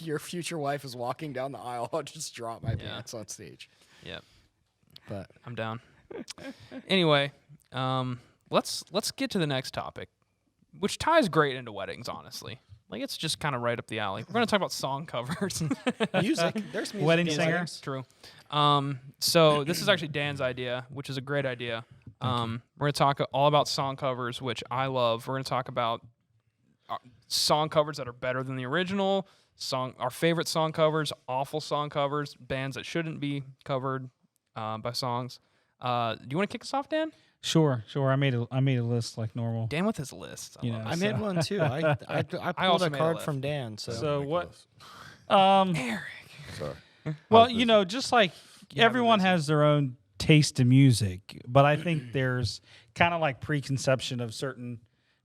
S1: your future wife is walking down the aisle. I'll just drop my pants on stage.
S3: Yep,
S1: But
S3: I'm down. Anyway, let's get to the next topic, which ties great into weddings, honestly. Like, it's just kind of right up the alley. We're going to talk about song covers.
S1: music, there's music.
S5: Wedding
S1: in
S5: singer?
S1: weddings.
S3: True. So this is actually Dan's idea, which is a great idea. We're going to talk all about song covers, which I love. We're going to talk about song covers that are better than the original, our favorite song covers, awful song covers, bands that shouldn't be covered by songs. Do you want to kick us off, Dan?
S5: Sure. I made a list like normal.
S3: Dan with his list. I
S5: You
S3: love
S5: know,
S3: it.
S1: I made one too. I pulled
S3: also
S1: a
S3: made a
S1: card
S3: list.
S1: from Dan. So,
S5: So what?
S3: Eric.
S2: Sorry.
S5: Well, you know, just like everyone has their own taste in music, but I think there's kind of like preconception of certain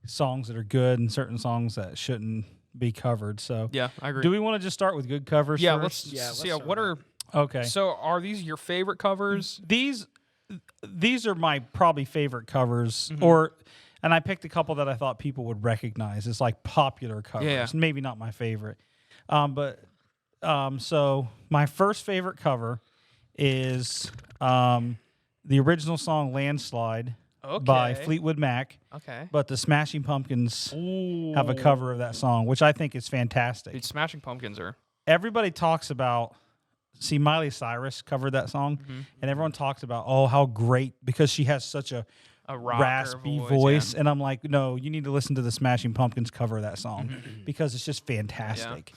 S5: songs that are good and certain songs that shouldn't be covered. So,
S3: Yeah, I agree.
S5: do we want to just start with good covers?
S3: yeah,
S5: first?
S3: let's
S1: let's
S3: what are
S5: Okay.
S3: so are these your favorite covers?
S5: These are my probably favorite covers, and I picked a couple that I thought people would recognize. It's like popular covers,
S3: Yeah.
S5: maybe not my favorite. So my first favorite cover is the original song "Landslide" by
S3: Okay.
S5: Fleetwood Mac,
S3: Okay.
S5: but the Smashing Pumpkins have a cover of that song, which I think is fantastic.
S3: Dude, Smashing Pumpkins are
S5: Everybody talks about. See, Miley Cyrus covered that song, and everyone talks about, oh, how great, because she has such a
S3: rocker
S5: raspy voice. And I'm like, no, you need to listen to the Smashing Pumpkins cover of that song because it's just fantastic.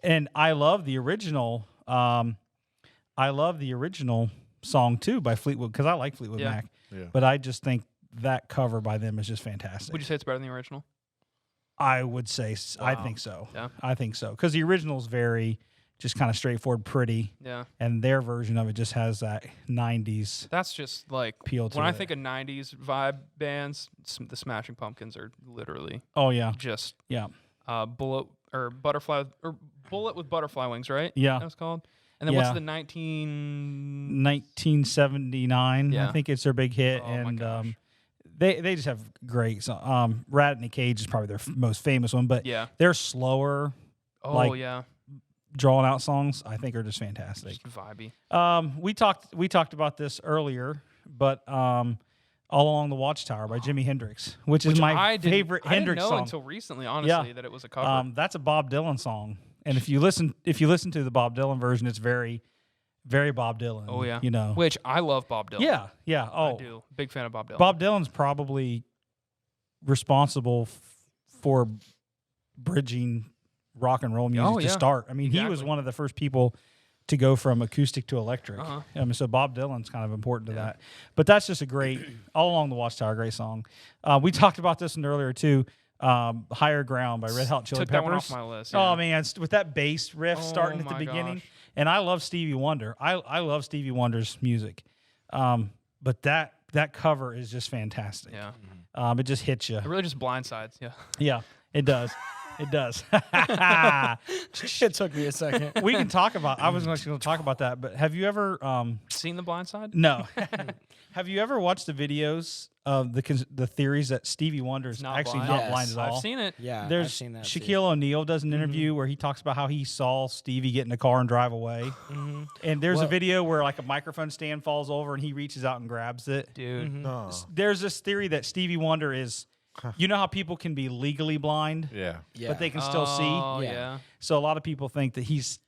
S5: And I love the original. I love the original song too by Fleetwood because I like Fleetwood
S3: Yeah.
S5: Mac.
S2: Yeah.
S5: But I just think that cover by them is just fantastic.
S3: Would you say it's better than the original?
S5: I would say, I
S3: Wow.
S5: think so.
S3: Yeah.
S5: I think so because the original is very just kind of straightforward, pretty,
S3: Yeah.
S5: and their version of it just has that 90s.
S3: That's just like
S5: Appeal to
S3: when I
S5: it.
S3: think of 90s vibe bands, the Smashing Pumpkins are literally
S5: Oh yeah,
S3: just
S5: yeah,
S3: bullet with butterfly wings, right?
S5: yeah.
S3: That was called. And then what's
S5: Yeah.
S3: the 19
S5: 1979,
S3: Yeah.
S5: I think it's their big hit,
S3: Oh, my
S5: and
S3: gosh.
S5: they just have great. Rat in a Cage is probably their most famous one, but
S3: Yeah.
S5: their slower,
S3: Oh
S5: like,
S3: yeah.
S5: drawn out songs I think are just fantastic.
S3: Just vibey.
S5: We talked about this earlier, but All Along the Watchtower by Jimi Hendrix, which is my
S3: I didn't-
S5: favorite
S3: I didn't
S5: Hendrix
S3: know
S5: song.
S3: until recently, honestly, that it was a cover.
S5: That's a Bob Dylan song, and if you listen to the Bob Dylan version, it's very, very Bob Dylan.
S3: Oh yeah.
S5: you know.
S3: Which I love Bob Dylan.
S5: Yeah.
S3: I
S5: Oh,
S3: do. Big fan of Bob Dylan.
S5: Bob Dylan's probably responsible for bridging rock and roll music
S3: Oh,
S5: to
S3: yeah.
S5: start. I mean, he was
S3: Exactly.
S5: one of the first people to go from acoustic to electric.
S3: Uh-huh.
S5: So Bob Dylan's kind of important to that. But that's just a great All Along the Watchtower, great song. We talked about this one earlier too. Higher Ground by Red Hot Chili
S3: Took
S5: Peppers.
S3: that one off my list.
S5: Oh
S3: yeah.
S5: man, with that bass riff
S3: Oh,
S5: starting at the
S3: my
S5: beginning,
S3: gosh.
S5: and I love Stevie Wonder. I love Stevie Wonder's music, but that cover is just fantastic.
S3: Yeah.
S5: It just hits you.
S3: It really just blindsides. Yeah.
S5: Yeah, it does. It does.
S1: it took me a second.
S5: We can talk about. I was actually going to talk about that, but have you ever?
S3: Seen The Blind Side?
S5: No. Have you ever watched the videos of the theories that Stevie Wonder's
S3: Not
S5: actually
S3: blind.
S5: not
S1: Yes,
S5: blind at all?
S3: I've seen it.
S1: Yeah,
S5: There's
S1: I've seen that. too.
S5: Shaquille O'Neal does an interview where he talks about how he saw Stevie get in the car and drive away. And there's a
S1: Well-
S5: video where like a microphone stand falls over and he reaches out and grabs it.
S3: Dude.
S2: No.
S5: There's this theory that Stevie Wonder is, you know how people can be legally blind,
S2: Yeah.
S1: Yeah.
S5: but they can still see.
S3: Oh,
S1: Yeah.
S3: yeah.
S5: So a lot of people think that he's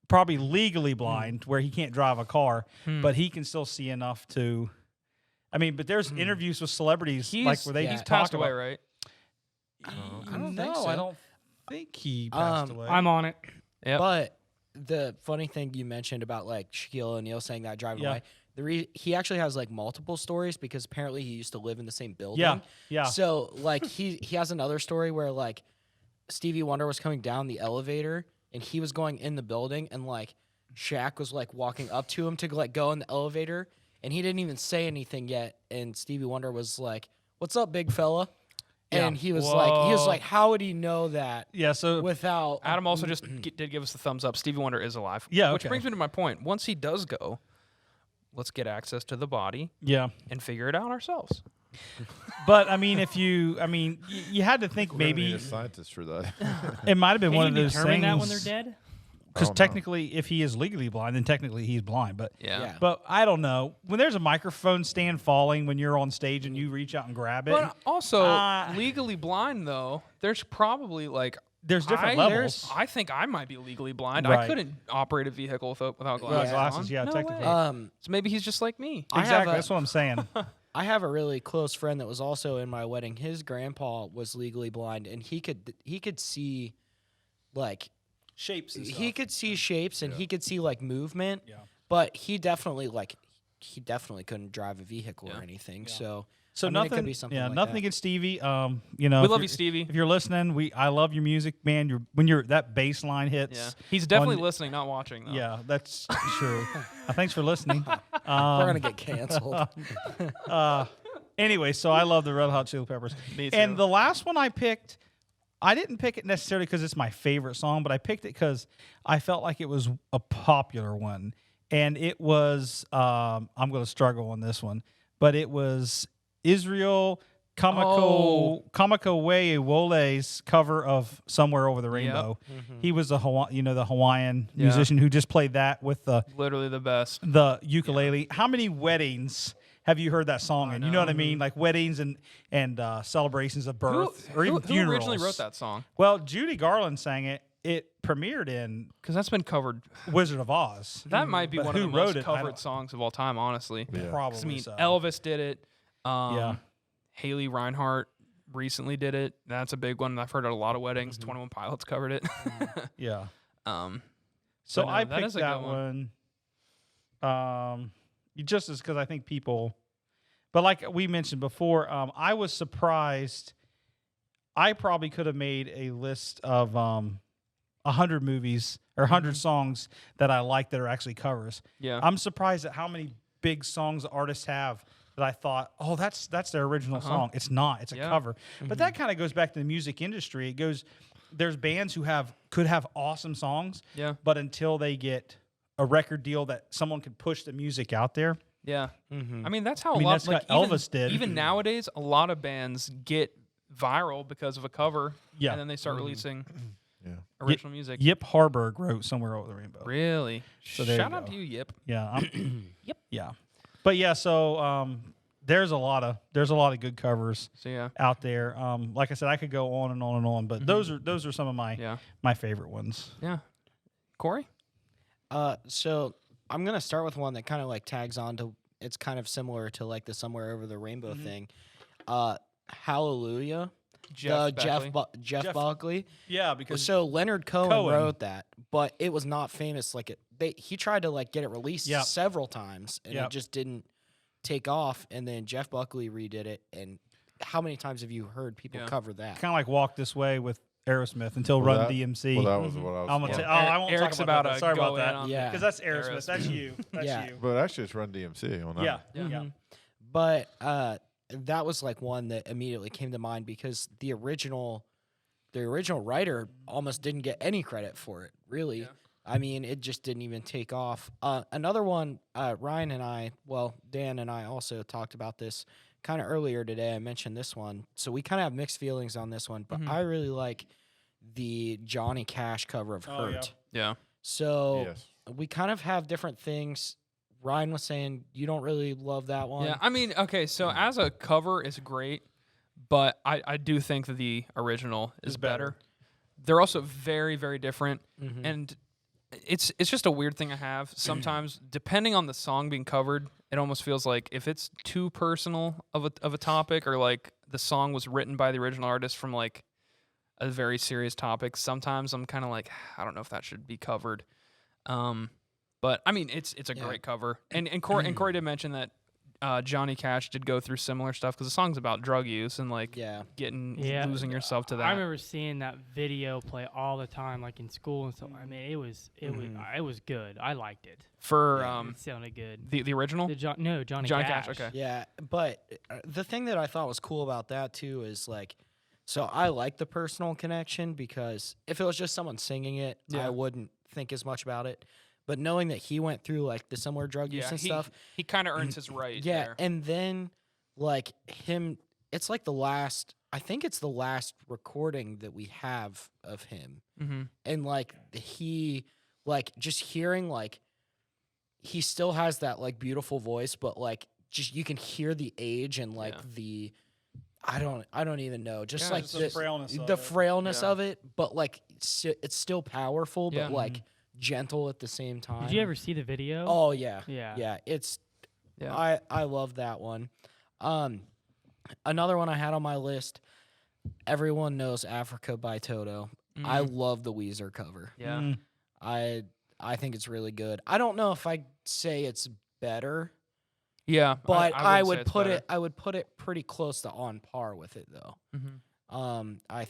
S5: probably legally blind where he can't drive a car, but he can still see enough to. I mean, but there's interviews with celebrities like where they
S1: yeah.
S3: He's
S5: talk
S3: passed away,
S5: about.
S3: right?
S1: I don't think
S5: No,
S1: so.
S5: I don't think he passed away.
S4: I'm on it.
S3: Yep.
S1: But the funny thing you mentioned about like Shaquille O'Neal saying that driving
S5: Yeah.
S1: away, he actually has like multiple stories because apparently he used to live in the same building.
S5: Yeah.
S1: So like he has another story where like Stevie Wonder was coming down the elevator and he was going in the building and like Shaq was like walking up to him to like go in the elevator and he didn't even say anything yet and Stevie Wonder was like, "What's up, big fella?"
S5: Yeah.
S1: And he was
S3: Whoa.
S1: like, how would he know that
S5: Yeah, so
S1: without
S3: Adam also just did give us the thumbs up. Stevie Wonder is alive.
S5: Yeah,
S3: Which
S5: okay.
S3: brings me to my point. Once he does go, let's get access to the body
S5: Yeah.
S3: and figure it out ourselves.
S5: But I mean, you had to think
S2: We're gonna need
S5: maybe
S2: a scientist for that.
S5: it might have been
S4: Can
S5: one
S4: you
S5: of those
S4: determine
S5: things.
S4: that when they're dead?
S5: Because
S2: don't know.
S5: technically, if he is legally blind, then technically he's blind. But
S3: Yeah.
S5: but I don't know. When there's a microphone stand falling when you're on stage and you reach out and grab it,
S3: But also,
S5: Uh,
S3: legally blind though, there's probably like
S5: there's different
S3: I,
S5: levels.
S3: I think I might be legally blind. I
S5: Right.
S3: couldn't operate a vehicle without glasses.
S5: Without glasses,
S3: on.
S5: yeah,
S3: No
S5: technically.
S3: way. So maybe he's just like me.
S1: I have
S5: exactly.
S1: a-
S5: That's what I'm saying.
S1: I have a really close friend that was also in my wedding. His grandpa was legally blind, and he could see, like,
S5: Shapes and
S1: he could see shapes and he could see like movement.
S5: Yeah.
S1: But he definitely couldn't drive a vehicle or anything. So
S5: So
S1: I mean, it
S5: nothing.
S1: could be something
S5: yeah,
S1: like
S5: nothing
S1: that.
S5: against Stevie. You know,
S3: We
S5: if
S3: love
S5: you're-
S3: you, Stevie.
S5: If you're listening, I love your music, man. When that bass line hits.
S3: Yeah, he's definitely
S5: on-
S3: listening, not watching. Though.
S5: Yeah, that's true. Thanks for listening.
S1: We're gonna get canceled.
S5: Anyway, so I love the Red Hot Chili Peppers.
S3: Me
S5: And
S3: too.
S5: the last one I picked, I didn't pick it necessarily because it's my favorite song, but I picked it because I felt like it was a popular one. And it was, I'm going to struggle on this one, but it was Israel Kamako Wole's cover of "Somewhere Over the Rainbow." He was the Hawaiian
S3: Yeah.
S5: musician who just played that with
S3: Literally the best.
S5: the ukulele. How many weddings have you heard that song in? You know what I mean? Like weddings and celebrations of birth or even
S3: who
S5: funerals.
S3: originally wrote that song?
S5: Well, Judy Garland sang it. It premiered in
S3: Because that's been covered.
S5: Wizard of Oz.
S3: That might be
S5: But
S3: one of
S5: who
S3: the
S5: wrote
S3: most
S5: it? I
S3: covered
S5: don't-
S3: songs of all time, honestly.
S5: Probably.
S3: I mean,
S5: so.
S3: Elvis did it.
S5: Yeah.
S3: Haley Reinhart recently did it. That's a big one. I've heard at a lot of weddings. 21 Pilots covered it.
S5: Yeah.
S3: um,
S5: So
S3: But no,
S5: I
S3: that
S5: picked
S3: is a
S5: that
S3: good
S5: one. Just as because I think people, but like we mentioned before, I was surprised. I probably could have made a list of 100 movies or 100 songs that I like that are actually covers.
S3: yeah.
S5: I'm surprised at how many big songs artists have that I thought, oh, that's their original song. It's not. It's a
S3: Yeah.
S5: cover. But that kind of goes back to the music industry. It goes. There's bands who could have awesome songs,
S3: Yeah.
S5: but until they get a record deal that someone could push the music out there.
S3: Yeah.
S1: Mm-hmm.
S3: I mean, that's how
S5: I mean,
S3: a lot
S5: that's
S3: like
S5: what
S3: even,
S5: Elvis did.
S3: Even nowadays, a lot of bands get viral because of a cover.
S5: Yeah.
S3: And then they start releasing
S2: Yeah.
S3: original music.
S5: Yip Harburg wrote "Somewhere Over the Rainbow."
S3: Really?
S5: So there you
S3: Shout out
S5: go.
S3: to you, Yip.
S5: Yeah.
S3: Yep.
S5: Yeah. But yeah, so there's a lot of good covers
S3: So yeah.
S5: out there. Like I said, I could go on and on and on, but those are some of my
S3: Yeah.
S5: my favorite ones.
S3: Yeah. Corey?
S1: So I'm gonna start with one that kind of like tags on to. It's kind of similar to like the "Somewhere Over the Rainbow" thing. Hallelujah.
S3: Jeff
S1: Jeff
S3: Buckley.
S1: Jeff Buckley.
S5: Yeah, because
S1: So Leonard Cohen,
S5: Cohen.
S1: wrote that, but it was not famous. Like he tried to like get it released
S5: Yep.
S1: several times, and
S5: Yep.
S1: it just didn't take off. And then Jeff Buckley redid it. And how many times have you heard people
S3: Yeah.
S1: cover that?
S5: kind of like Walk This Way with Aerosmith until
S2: Well,
S5: Run
S2: that-
S5: DMC.
S2: Well, that was what I was.
S5: I'm gonna
S2: thinking.
S5: say, I won't
S3: Eric's
S5: talk about
S3: about
S5: that.
S3: to
S5: Sorry
S3: go
S5: about
S3: in
S5: that.
S3: on
S1: Yeah.
S5: Because that's Aerosmith. That's you. That's
S1: Yeah.
S5: you.
S2: But actually, it's Run DMC on that.
S5: Yeah.
S3: Yeah.
S5: Yeah.
S1: But that was like one that immediately came to mind because the original writer almost didn't get any credit for it. Really,
S3: Yeah.
S1: I mean, it just didn't even take off. Another one, Dan and I also talked about this kind of earlier today. I mentioned this one, so we kind of have mixed feelings on this one. But
S3: Mhm.
S1: I really like the Johnny Cash cover of
S5: Oh, yeah.
S1: "Hurt."
S3: Yeah.
S1: So
S2: Yes.
S1: we kind of have different things. Ryan was saying you don't really love that one.
S3: Yeah. I mean, okay, so as a cover, it's great, but I do think that the original is better. They're also very, very different.
S1: Mhm.
S3: And it's just a weird thing I have. Sometimes, depending on the song being covered, it almost feels like if it's too personal of a topic, or like the song was written by the original artist from like a very serious topic, sometimes I'm kind of like, I don't know if that should be covered. But I mean, it's a
S1: Yeah.
S3: great cover. And Corey did mention that Johnny Cash did go through similar stuff because the song's about drug use and like
S1: Yeah.
S3: losing yourself to that.
S4: I remember seeing that video play all the time, like in school and stuff. I mean, it was good. I liked it.
S3: For
S4: It sounded good.
S3: the original.
S4: Johnny
S3: Johnny
S4: Cash.
S3: Cash, okay.
S1: Yeah, but the thing that I thought was cool about that too is like, so I like the personal connection because if it was just someone singing it,
S3: Yeah.
S1: I wouldn't think as much about it. but knowing that he went through like the similar drug use
S3: Yeah,
S1: and
S3: he,
S1: stuff,
S3: he kind of earns his right.
S1: yeah,
S3: there.
S1: and then like him, it's like the last. I think it's the last recording that we have of him,
S3: Mm-hmm.
S1: and like he, like just hearing like he still has that like beautiful voice, but like just you can hear the age and like
S3: Yeah.
S1: the. I don't even know. Just
S3: Yeah,
S1: like
S5: just the frailness of
S1: the
S5: it.
S1: frailness
S3: Yeah.
S1: of it, but like it's still powerful,
S3: Yeah.
S1: but like gentle at the same time.
S4: Did you ever see the video?
S1: Oh yeah,
S4: Yeah.
S1: yeah. It's
S3: Yeah.
S1: I love that one. Another one I had on my list. Everyone knows Africa by Toto. I love the Weezer cover.
S3: Yeah.
S5: Mm.
S1: I think it's really good. I don't know if I'd say it's better,
S3: Yeah.
S1: but I
S3: wouldn't say
S1: would
S3: it's
S1: put
S3: better.
S1: it I would put it pretty close to on par with it though.
S3: Mhm.
S1: I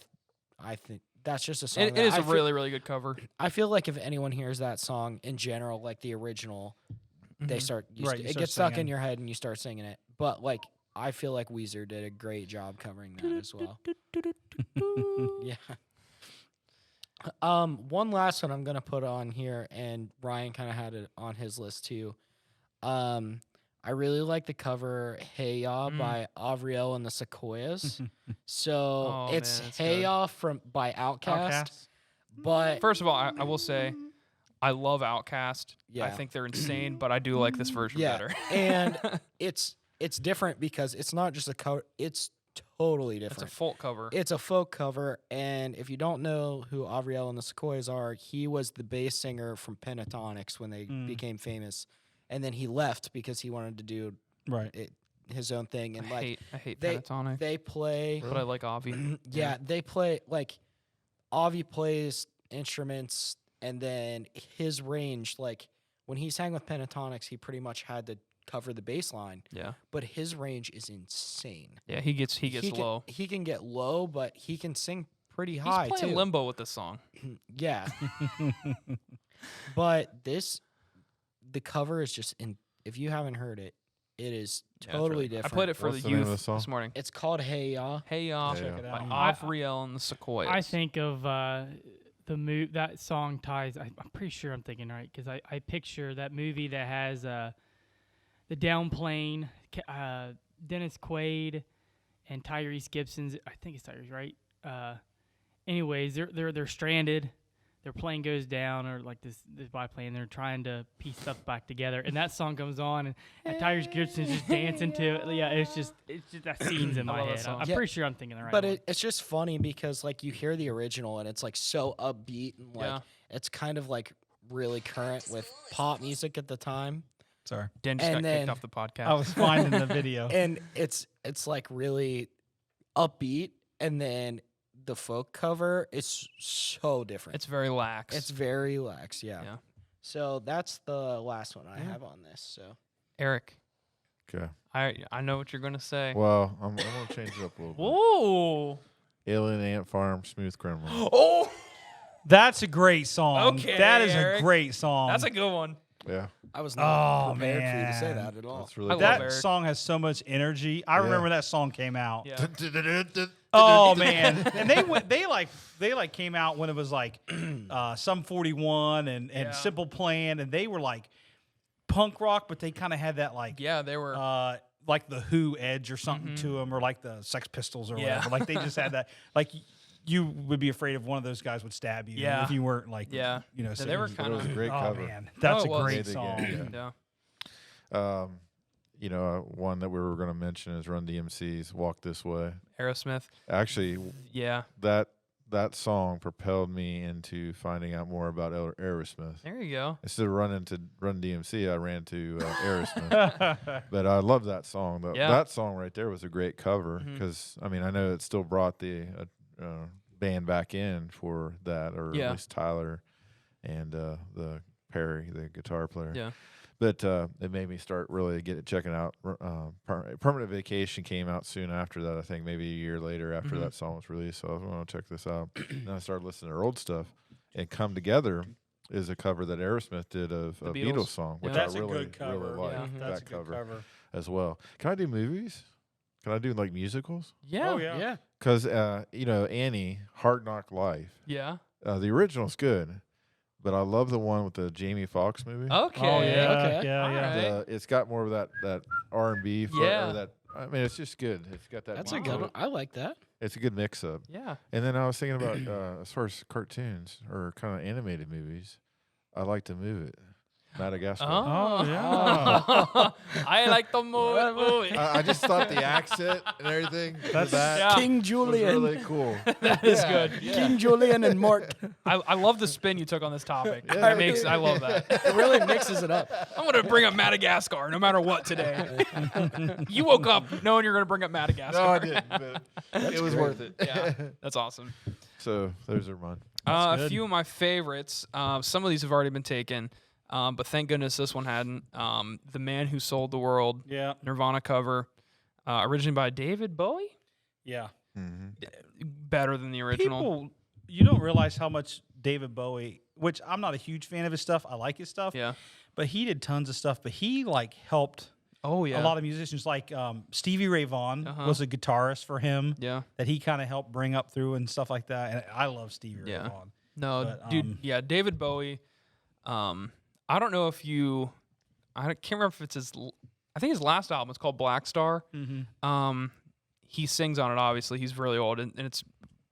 S1: think that's just a song.
S3: It
S1: that
S3: is
S1: I
S3: a
S1: feel-
S3: really, really good cover.
S1: I feel like if anyone hears that song in general, like the original, they
S3: Mhm.
S1: start
S5: Right, you
S1: it
S5: start
S1: gets stuck in
S5: singing.
S1: your head and you start singing it. But like I feel like Weezer did a great job covering that as well. Yeah. One last one I'm gonna put on here, and Ryan kind of had it on his list too. I really like the cover "Hey Ya" by Avriel and the Sequoias. So
S3: Oh,
S1: it's
S3: man, it's
S1: "Hey
S3: good.
S1: Ya" by Outkast,
S5: Outcast.
S1: but
S3: First of all, I will say, I love Outkast. I
S1: Yeah.
S3: think they're insane, but I do like this version
S1: yeah,
S3: better.
S1: and it's different because it's not just a cover; it's totally
S3: It's a
S1: different.
S3: folk cover.
S1: It's a folk cover, and if you don't know who Avriel and the Sequoias are, he was the bass singer from Pentatonics when they became famous, and then he left because he wanted to do
S5: Right.
S1: his own thing. And like
S3: I hate
S1: they
S3: Pentatonic,
S1: they play,
S3: but I like Avi.
S1: yeah, they play like Avi plays instruments, and then his range, like when he sang with Pentatonics, he pretty much had to cover the bass line,
S3: Yeah,
S1: but his range is insane.
S3: yeah. He gets
S1: can-
S3: low.
S1: He can get low, but he can sing pretty
S3: He's
S1: high
S3: playing
S1: too.
S3: limbo with this song.
S1: Yeah. But the cover is just if you haven't heard it, it is
S3: Yeah, it's
S1: totally
S3: really-
S1: different.
S3: I played it for
S2: What's
S3: the
S2: the name of
S3: youth
S2: the song?
S3: this morning.
S1: It's called Hey Ya.
S3: Hey
S2: Yeah,
S3: Check
S2: yeah.
S3: it
S5: out.
S3: by Avriel and the Sequoias.
S4: I think of that song ties. I'm pretty sure I'm thinking right because I picture that movie that has the downplane, Dennis Quaid, and Tyrese Gibson's. I think it's Tyrese, right? Anyways, they're stranded. Their plane goes down, or like this biplane. They're trying to piece stuff back together, and that song comes on, and Tyrese Gibson's just dancing to it. Yeah, it's just that scene's in
S3: I
S4: my
S3: love that
S4: head.
S3: song.
S4: I'm
S1: Yeah,
S4: pretty sure I'm thinking the right
S1: But
S4: one.
S1: it's just funny because like you hear the original and it's like so upbeat and like
S3: Yeah.
S1: it's kind of like really current with pop music at the time.
S5: Sorry.
S3: Dan just
S1: and
S3: got kicked
S1: then-
S3: off the podcast.
S5: I was finding the video.
S1: And it's like really upbeat, and then the folk cover is so different.
S3: It's very lax.
S1: It's very lax, yeah.
S3: Yeah.
S1: So that's the last one I
S3: Yeah.
S1: have on this. So
S3: Eric.
S2: Okay.
S3: I know what you're gonna say.
S2: Well, I'm gonna change it up a little bit.
S3: Whoa!
S2: Alien Ant Farm, Smooth Criminal.
S3: Oh,
S5: That's a great song.
S3: Okay,
S5: that is
S3: Eric.
S5: a great song.
S3: that's a good one.
S2: Yeah,
S1: I was not
S5: Oh,
S1: prepared for you to say
S5: man.
S1: that at all.
S2: that's really
S3: I love
S5: that
S3: Eric.
S5: song has so much energy. I
S2: Yeah.
S5: remember that song came out.
S3: Yeah.
S5: Oh man! And they came out when it was like Sum 41 and
S3: Yeah.
S5: Simple Plan, and they were like punk rock, but they kind of had that
S3: Yeah, they were.
S5: like the Who edge or something to them, or like the Sex Pistols or
S3: Yeah.
S5: whatever. Like they just had that. Like you would be afraid if one of those guys would stab you
S3: Yeah.
S5: if you weren't like
S3: Yeah.
S5: you know.
S3: Yeah, they were
S5: singing.
S2: But it
S3: kind
S2: was
S3: of.
S2: a great
S5: Oh
S2: cover.
S5: man, that's
S3: it
S5: a
S3: was.
S5: great
S2: Made the
S5: song.
S2: game,
S3: Yeah.
S2: You know, one that we were going to mention is Run DMC's "Walk This Way."
S3: Aerosmith.
S2: Actually,
S3: Yeah.
S2: that song propelled me into finding out more about Aerosmith.
S3: There you go.
S2: Instead of running to Run DMC, I ran to Aerosmith. But I love that song.
S3: Yeah.
S2: That song right there was a great cover
S3: Mhm.
S2: because I mean I know it still brought the band back in for that, or
S3: Yeah.
S2: at least Tyler and the Perry, the guitar player.
S3: Yeah.
S2: But it made me start really checking out. Permanent Vacation came out soon after that. I think maybe a year later after
S3: Mhm.
S2: that song was released. So I was going to check this out. And I started listening to their old stuff. And Come Together is a cover that Aerosmith did of
S3: The
S2: a
S3: Beatles.
S2: Beatles song, which
S5: That's
S2: I
S5: a
S2: really,
S5: good cover.
S2: really like
S3: Yeah.
S5: That's
S2: that
S5: a good cover.
S2: as well. Can I do movies? Can I do like musicals?
S3: Yeah.
S5: Oh, yeah.
S1: Yeah.
S2: Because you know Annie, Hard Knock Life.
S3: Yeah.
S2: The original's good, but I love the one with the Jamie Foxx movie.
S3: Okay.
S5: Oh yeah,
S1: Okay.
S5: yeah,
S3: All
S5: yeah.
S3: right.
S2: It's got more of that R&B.
S3: Yeah.
S2: Or that, I mean, it's just good. It's got that.
S1: That's a
S2: beat
S1: good
S2: to
S1: one.
S2: it.
S1: I like that.
S2: It's a good mix up.
S3: Yeah.
S2: And then I was thinking about as far as cartoons or kind of animated movies, I like to move it. Madagascar.
S5: Oh, yeah.
S3: I like the movie.
S2: I just thought the accent and everything.
S5: That's-
S2: that
S3: Yeah.
S1: King
S2: was
S1: Julian.
S2: really cool.
S3: That is good.
S1: King Julian and Mort.
S3: I love the spin you took on this topic.
S2: Yeah.
S3: I love that.
S1: It really mixes it up.
S3: I'm gonna bring up Madagascar no matter what today. You woke up knowing you're gonna bring up Madagascar.
S2: No, I didn't. But it was worth it.
S3: Yeah, that's awesome.
S2: So those are mine.
S3: A
S5: good.
S3: few of my favorites. Some of these have already been taken, but thank goodness this one hadn't. The Man Who Sold the World,
S5: Yeah,
S3: Nirvana cover, originally by David Bowie.
S5: yeah.
S3: Better than the original.
S5: People, you don't realize how much David Bowie, which I'm not a huge fan of his stuff. I like his stuff.
S3: Yeah.
S5: But he did tons of stuff. But he like helped
S3: Oh yeah.
S5: a lot of musicians. Like Stevie Ray Vaughan was a guitarist for him
S3: Yeah.
S5: that he kind of helped bring up through and stuff like that. And I love Stevie Ray
S3: Yeah.
S5: Vaughan.
S3: No,
S5: But,
S3: dude. Yeah, David Bowie. I don't know if you. I can't remember if it's his. I think his last album is called Black Star.
S5: Mm-hmm.
S3: He sings on it. Obviously, he's really old, and it's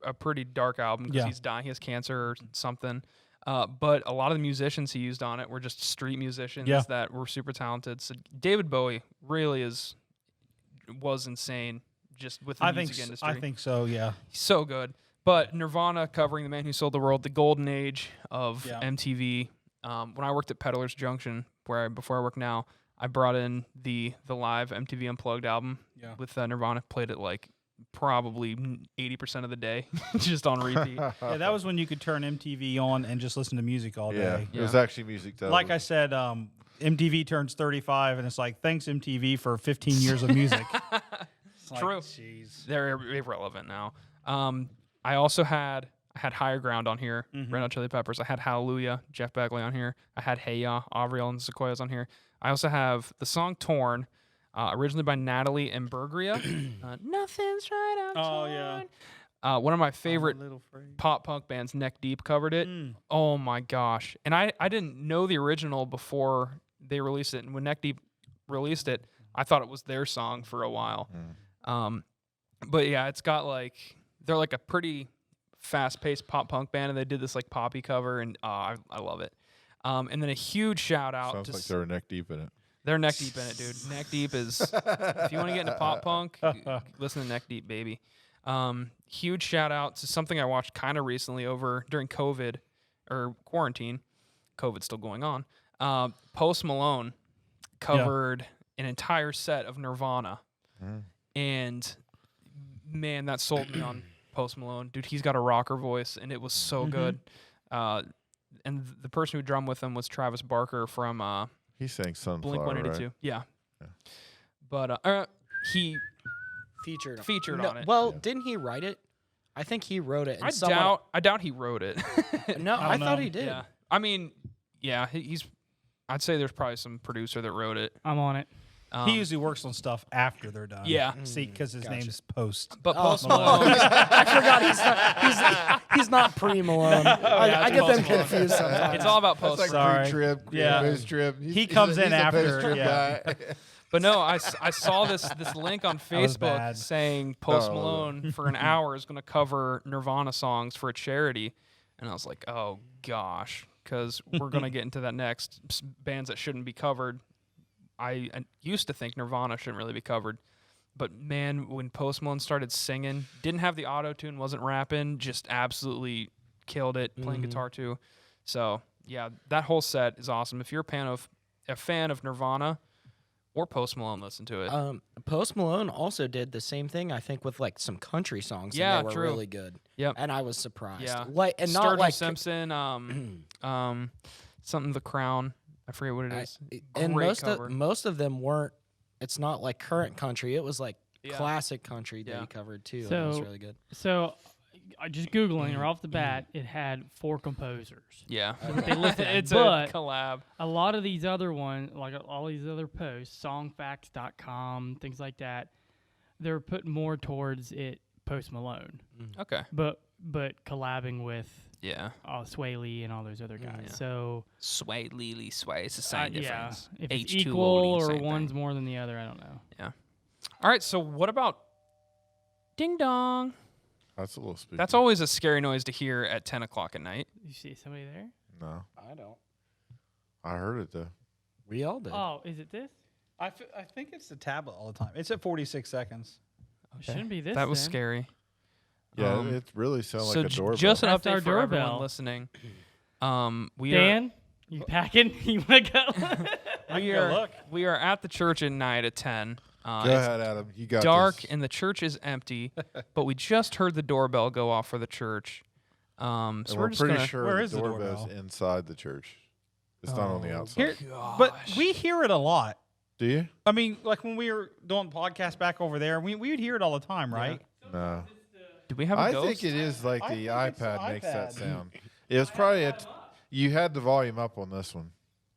S3: a pretty dark album because
S5: Yeah.
S3: he's dying. He has cancer or something. But a lot of the musicians he used on it were just street musicians
S5: Yeah.
S3: that were super talented. So David Bowie really was insane just with the
S5: I think
S3: music industry.
S5: I think so. Yeah.
S3: So good. But Nirvana covering The Man Who Sold the World, the golden age of
S5: Yeah.
S3: MTV. When I worked at Peddler's Junction, before I work now, I brought in the live MTV Unplugged album
S5: Yeah.
S3: with Nirvana. Played it like probably 80% of the day, just on repeat.
S5: Yeah, that was when you could turn MTV on and just listen to music all
S2: Yeah,
S5: day.
S2: it was actually music.
S5: Like I said, MTV turns 35, and it's like, thanks MTV for 15 years of music. It's like,
S3: True.
S5: Jeez.
S3: They're irrelevant now. I also had Higher Ground on here, Red Hot Chili Peppers. I had Hallelujah, Jeff Begley on here. I had Hey Ya, Avril and the Sequoias on here. I also have the song Torn, originally by Natalie Imbruglia. Nothing's right, I'm
S5: Oh,
S3: torn.
S5: yeah.
S3: One of my favorite
S5: I'm a little afraid.
S3: pop punk bands, Neck Deep, covered it. Oh my gosh. And I didn't know the original before they released it. And when Neck Deep released it, I thought it was their song for a while. But yeah, it's got like, they're like a pretty fast paced pop punk band, and they did this like poppy cover, and I love it. And then a huge shout out
S2: Sounds
S3: to
S2: like they were neck deep in it.
S3: they're Neck Deep in it, dude. Neck Deep is, if you want to get into pop punk, listen to Neck Deep, baby. Huge shout out to something I watched kind of recently over during COVID or quarantine. COVID's still going on. Post Malone covered an entire set of Nirvana. And man, that sold me on Post Malone. Dude, he's got a rocker voice, and it was so good. And the person who drummed with him was Travis Barker from
S2: He sang Sunflower,
S3: Blink 182.
S2: right?
S3: Yeah.
S2: Yeah.
S3: But he
S1: Featured.
S3: featured
S1: No,
S3: on it.
S1: Well, didn't he write it? I think he wrote it. And
S3: I doubt he wrote it.
S1: No, I
S5: don't
S1: thought
S5: know.
S1: he did.
S3: Yeah. I mean, yeah, he's. I'd say there's probably some producer that wrote it.
S4: I'm on it.
S5: He usually works on stuff after they're done.
S3: Yeah.
S5: See, because his
S1: Gotcha.
S5: name's Post.
S3: But
S1: Oh,
S3: Post Malone,
S1: I forgot he's not pre Malone. I
S3: it's
S1: get them
S3: Post Malone.
S1: confused sometimes.
S3: it's all about
S2: That's
S3: Post
S2: like
S3: Malone.
S5: Sorry.
S2: pre-trib,
S5: Yeah.
S2: post-trib.
S5: He comes in
S2: he's a
S5: after,
S2: post-trib
S5: yeah.
S2: guy.
S3: But no, I saw this link on
S5: was
S3: Facebook
S5: bad.
S3: saying Post
S2: Oh, no.
S3: Malone for an hour is going to cover Nirvana songs for a charity, and I was like, oh gosh, because we're going to get into that next. Bands that shouldn't be covered. I used to think Nirvana shouldn't really be covered, but man, when Post Malone started singing, didn't have the auto tune, wasn't rapping, just absolutely killed it, playing guitar too. So yeah, that whole set is awesome. If you're a fan of Nirvana or Post Malone, listen to it.
S1: Post Malone also did the same thing, I think, with like some country songs.
S3: Yeah,
S1: and they were
S3: true.
S1: really good.
S3: Yep.
S1: And I was surprised.
S3: Yeah.
S1: Like, and not
S3: Sturgill
S1: like
S3: Simpson, something The Crown. I forget what it is.
S1: and
S3: Great
S1: most of them weren't. It's not like current country. It was like
S3: Yeah.
S1: classic country that
S3: Yeah.
S1: he covered too. And it was
S4: So-
S1: really good.
S4: So, I just googling or off the bat, it had 4 composers.
S3: Yeah,
S4: They listed it,
S3: it's
S4: but
S3: a collab.
S4: a lot of these other ones, like all these other posts, songfacts.com, things like that, they're putting more towards it Post Malone,
S3: Okay.
S4: but collabing with
S3: Yeah.
S4: Sway Lee and all those other guys.
S3: Yeah.
S4: So
S3: Sway, Lily, sway. It's the same
S4: yeah,
S3: difference.
S4: if it's
S3: H2O,
S4: equal or
S3: same
S4: one's
S3: thing.
S4: more than the other, I don't know.
S3: Yeah. All right. So what about ding dong?
S2: That's a little spooky.
S3: That's always a scary noise to hear at 10 o'clock at night.
S4: You see somebody there?
S2: No,
S1: I don't.
S2: I heard it though.
S1: We all did.
S4: Oh, is it this?
S5: I think it's the tablet all the time. It's at 46 seconds.
S4: It shouldn't be this.
S3: That was
S4: then.
S3: scary.
S2: Yeah,
S3: Um,
S2: it really sounds
S3: So
S2: like a doorbell.
S3: just an
S4: That's
S3: update
S4: our
S3: for everyone
S4: doorbell.
S3: listening. We
S4: Dan, you packing? You want to go?
S3: we are at the church at night at 10.
S2: Go
S3: It's
S2: ahead, Adam. You got
S3: dark
S2: this.
S3: and the church is empty, but we just heard the doorbell go off for the church. So
S2: And
S3: we're
S2: we're
S3: just
S2: pretty
S3: gonna.
S2: sure
S5: Where
S2: the
S5: is the
S2: doorbell's
S5: doorbell?
S2: inside the church. It's not on the
S3: Oh,
S2: outside.
S5: Here, but we hear it a lot.
S2: Do you?
S5: I mean, like when we were doing podcasts back over there, we would hear it all the time, right?
S2: No.
S3: Do we have a
S2: I
S3: ghost?
S2: think it is like
S5: I
S2: the
S5: think it's the
S2: iPad makes that
S5: iPad.
S2: sound. It was probably you had the volume up on this one.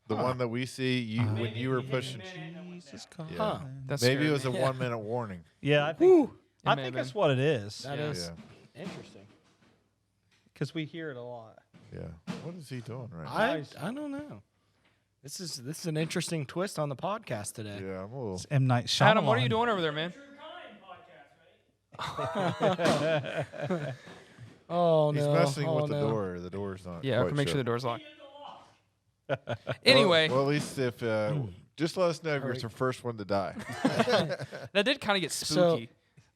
S2: The one that we see, you when you were pushing.
S5: Jesus
S2: Yeah.
S1: Huh.
S3: That's
S2: Maybe it
S3: scared
S2: was a
S3: me.
S2: 1 minute warning.
S5: Yeah, I think,
S3: It may have
S5: that's
S3: been.
S5: what it is.
S1: That
S3: Yeah.
S1: is
S2: Yeah.
S1: interesting.
S5: Because we hear it a lot.
S2: Yeah. What is he doing right now?
S1: I don't know. This is an interesting twist on the podcast today.
S2: Yeah, I'm a little.
S5: It's M. Night Shyamalan.
S3: Adam, what are you doing over there, man?
S1: Oh
S2: He's
S1: no!
S2: messing
S1: oh,
S2: with the
S1: no.
S2: door. The door's not.
S3: Yeah,
S2: quite
S3: make sure the
S2: shut.
S3: door's locked. Anyway,
S2: Well, at least if just let us know if you're the first one to die.
S3: that did kind of get
S1: So-
S3: spooky.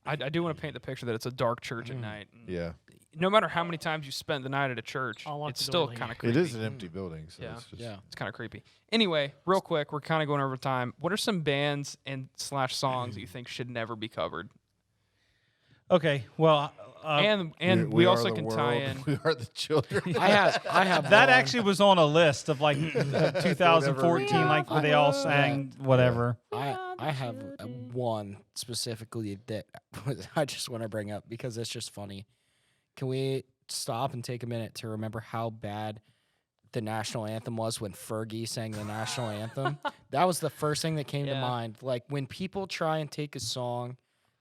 S3: I do want to paint the picture that it's a dark church at night. And
S2: Yeah.
S3: no matter how many times you spend the night at a church,
S4: I'll lock
S3: it's
S4: the door
S3: still
S4: later.
S3: kind of
S2: It
S3: creepy.
S2: is an empty building, so
S3: Yeah.
S2: it's just.
S1: Yeah.
S3: It's kind of creepy. Anyway, real quick, we're kind of going over time. What are some bands and / songs that you think should never be covered?
S5: Okay, well,
S3: And we
S2: are
S3: also
S2: the
S3: can
S2: world.
S3: tie in.
S2: We are the children.
S1: I have
S5: that
S1: one.
S5: actually was on a list of like 2014, like where they all sang whatever.
S1: I have one specifically that I just want to bring up because it's just funny. Can we stop and take a minute to remember how bad the national anthem was when Fergie sang the national anthem? That was the first thing that came to
S3: Yeah.
S1: mind. Like when people try and take a song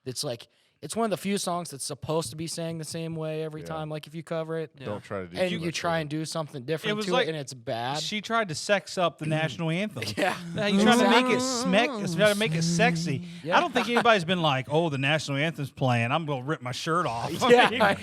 S1: that's like, it's one of the few songs that's supposed to be sang the same way every
S2: Yeah.
S1: time. Like if you cover it
S3: Yeah.
S2: Don't try to do.
S1: and
S2: too
S1: you
S2: much
S1: try
S2: with
S1: and do something different
S5: was
S1: to
S5: like-
S1: it and it's bad.
S5: She tried to sex up the national anthem.
S1: yeah.
S5: You trying to make it trying to make it sexy.
S1: Yeah.
S5: I don't think anybody's been like, "Oh, the national anthem's playing. I'm gonna rip my shirt off."
S1: Yeah.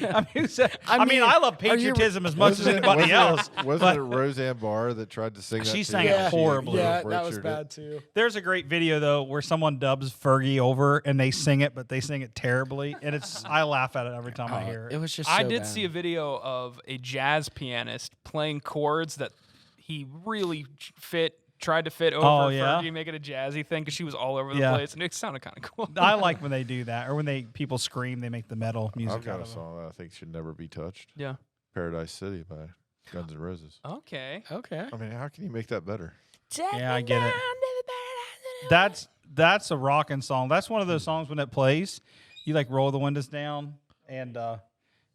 S5: I mean, I love
S1: are you-
S5: patriotism as much as
S2: Wasn't it-
S5: anybody else.
S2: Wasn't
S5: but
S2: it Roseanne Barr that tried to sing that?
S5: She
S2: too?
S5: sang it
S1: Yeah.
S5: horribly.
S1: Yeah, that was
S2: butchered it.
S1: bad too.
S5: There's a great video though where someone dubs Fergie over and they sing it, but they sing it terribly, and it's I laugh at it every time I hear
S1: It
S5: it.
S1: was just.
S3: I
S1: so
S3: did
S1: bad.
S3: see a video of a jazz pianist playing chords that he really tried to fit over
S5: Oh, yeah?
S3: Fergie, make it a jazzy thing because she was all over the
S5: Yeah.
S3: place, and it sounded kind of cool.
S5: I like when they do that, or when people scream, they make the metal music
S2: I've got
S5: out
S2: a
S5: of it.
S2: song that I think should never be touched.
S3: Yeah.
S2: Paradise City by Guns N' Roses.
S3: Okay.
S1: Okay.
S2: I mean, how can you make that better?
S5: Yeah, I get it. That's a rocking song. That's one of those songs when it plays, you like roll the windows down and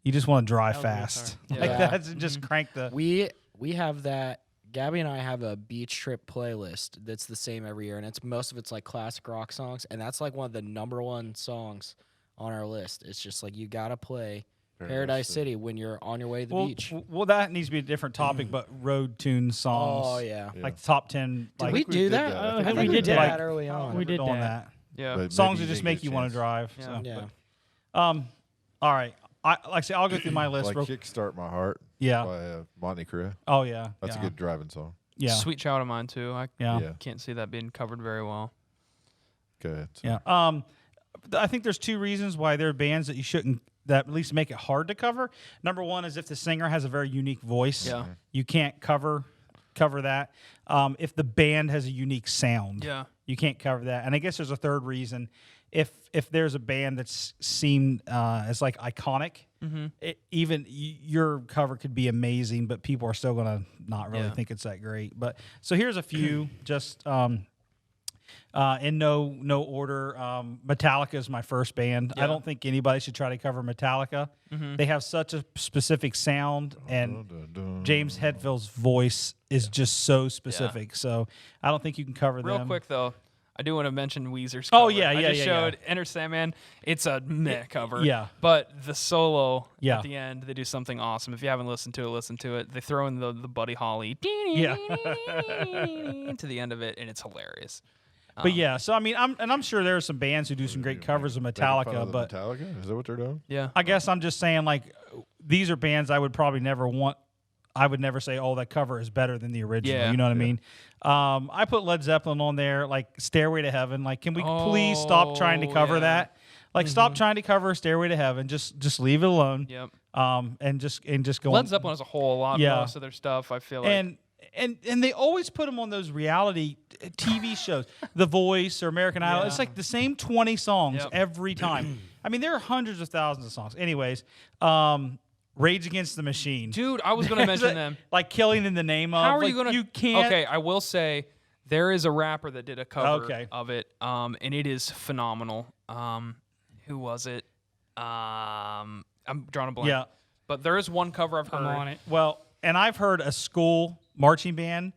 S5: you just want to drive fast.
S3: Yeah.
S5: Like
S1: Yeah.
S5: that's just crank the.
S1: We have that. Gabby and I have a beach trip playlist that's the same every year, and most of it's like classic rock songs, and that's like one of the #1 songs on our list. It's just like you gotta play Paradise City when you're on your way to the beach.
S5: Well, that needs to be a different topic, but road tune songs.
S1: Oh yeah.
S2: Yeah.
S5: Like the top 10.
S1: Did
S5: Like,
S1: we
S2: think we
S1: do
S2: did
S1: that?
S2: that. I
S4: I
S2: think
S4: think
S1: we
S4: we
S1: did
S4: did
S1: that
S4: that.
S1: early on.
S4: We did
S5: doing
S4: that.
S3: Yeah.
S2: But
S5: songs
S2: maybe
S5: that just
S2: didn't
S5: make
S2: get a
S5: you want
S2: chance.
S5: to drive.
S3: Yeah.
S5: So.
S1: Yeah.
S5: All right. Like I say, I'll go through my list.
S2: Like
S5: real,
S2: Kickstart My Heart
S5: yeah.
S2: by Monty Crew.
S5: Oh yeah.
S2: That's
S5: yeah.
S2: a good driving song.
S5: Yeah.
S3: Sweet Child of Mine too. I
S5: Yeah.
S2: Yeah.
S3: can't see that being covered very well.
S2: Go ahead.
S5: Yeah. I think there's two reasons why there are bands that you shouldn't that at least make it hard to cover. Number one is if the singer has a very unique voice.
S3: Yeah.
S5: You can't cover that. If the band has a unique sound.
S3: Yeah.
S5: You can't cover that. And I guess there's a third reason. If there's a band that's seen as like iconic, even your cover could be amazing, but people are still gonna not really
S3: Yeah.
S5: think it's that great. But so here's a few, just in no order. Metallica is my first band. I
S3: Yeah.
S5: don't think anybody should try to cover Metallica. They have such a specific sound, and James Hetfield's voice is just so specific. So I don't think you can cover
S3: Real
S5: them.
S3: quick though, I do want to mention Weezer's
S5: Oh,
S3: cover.
S5: yeah,
S3: I
S5: yeah,
S3: just
S5: yeah,
S3: showed Enter Sandman. It's a meh cover.
S5: yeah.
S3: But the solo
S5: Yeah.
S3: at the end, they do something awesome. If you haven't listened to it, listen to it. They throw in the Buddy Holly
S5: Yeah.
S3: to the end of it, and it's hilarious.
S5: But yeah, so I mean, I'm sure there are some bands who do some great covers of Metallica, but
S2: Metallica, is that what they're doing?
S3: Yeah.
S5: I guess I'm just saying, like, these are bands I would probably never want. I would never say, oh, that cover is better than the original.
S3: Yeah.
S5: You know what I mean? I put Led Zeppelin on there, like Stairway to Heaven. Like, can we please stop trying to cover
S3: yeah.
S5: that? Like, stop trying to cover Stairway to Heaven. Just leave it alone.
S3: Yep.
S5: And just go.
S3: Led Zeppelin as a whole, a lot
S5: Yeah.
S3: most of their stuff, I feel like.
S5: And they always put them on those reality TV shows, The Voice or American Idol. It's like the same 20 songs
S3: Yep.
S5: every time. I mean, there are hundreds of thousands of songs. Anyways, Rage Against the Machine.
S3: Dude, I was going to mention them.
S5: Like Killing in the Name of.
S3: How are
S5: like,
S3: you going to?
S5: You can't.
S3: Okay, I will say there is a rapper that did a cover
S5: Okay.
S3: of it, and it is phenomenal. Who was it? I'm drawing a blank.
S5: Yeah.
S3: But there is one cover I've heard.
S4: I'm on it.
S5: Well, and I've heard a school marching band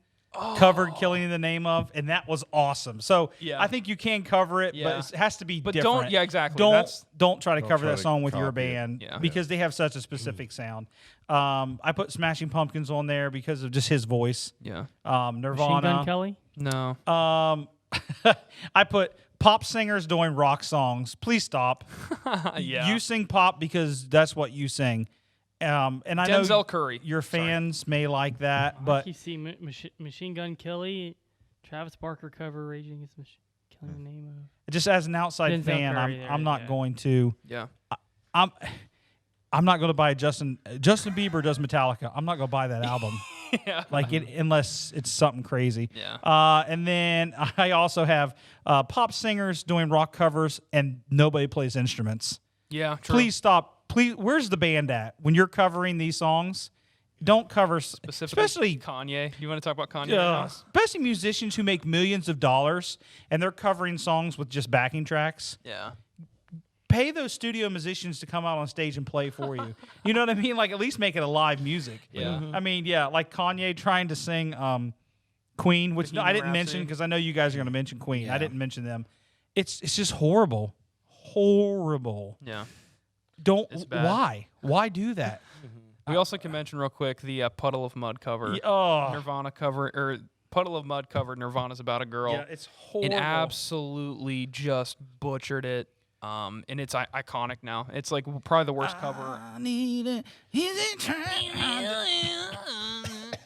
S5: covered Killing in the Name of, and that was awesome. So
S3: Yeah.
S5: I think you can cover it,
S3: Yeah.
S5: but it has to be
S3: But
S5: different.
S3: don't- yeah, exactly.
S5: Don't
S3: That's-
S5: try to cover
S2: try
S5: that
S2: to
S5: song with your
S2: copy it.
S5: band
S3: Yeah.
S5: because they have such a specific sound. I put Smashing Pumpkins on there because of just his voice.
S3: Yeah.
S4: Machine Gun
S5: Nirvana.
S4: Kelly.
S3: No.
S5: I put pop singers doing rock songs. Please stop.
S3: Yeah.
S5: You sing pop because that's what you sing. And I know
S3: Denzel Curry.
S5: your
S3: Sorry.
S5: fans may like that, but
S4: you see Machine Gun Kelly, Travis Barker cover Raging Against the Machine, Killing the Name of.
S5: just as an outside
S4: Denzel
S5: fan,
S4: Curry there,
S5: I'm not
S4: yeah.
S5: going to.
S3: Yeah.
S5: I'm not going to buy Justin Bieber does Metallica. I'm not going to buy that album.
S3: Yeah.
S5: Like it unless it's something crazy.
S3: Yeah.
S5: And then I also have pop singers doing rock covers and nobody plays instruments.
S3: Yeah. True.
S5: Please stop. Please, where's the band at when you're covering these songs? Don't cover
S3: Specifically
S5: especially
S3: Kanye. You want to talk about Kanye? now?
S5: especially musicians who make millions of dollars and they're covering songs with just backing tracks.
S3: Yeah.
S5: Pay those studio musicians to come out on stage and play for you. You know what I mean? Like at least make it a live music.
S3: Yeah.
S5: I mean, yeah, like Kanye trying to sing Queen, which I
S3: Bohemian
S5: didn't mention
S3: Rhapsody.
S5: because I know you guys are going to mention Queen. I
S1: Yeah.
S5: didn't mention them. It's just horrible. Horrible.
S3: Yeah.
S5: Don't
S3: It's bad.
S5: Why do that?
S3: We also can mention real quick the Puddle of Mud cover.
S5: Oh,
S3: Nirvana cover, or Puddle of Mud cover, Nirvana's About a Girl.
S5: yeah, it's horrible.
S3: And absolutely just butchered it. And it's iconic now. It's like probably the worst cover.
S5: I need it. Is it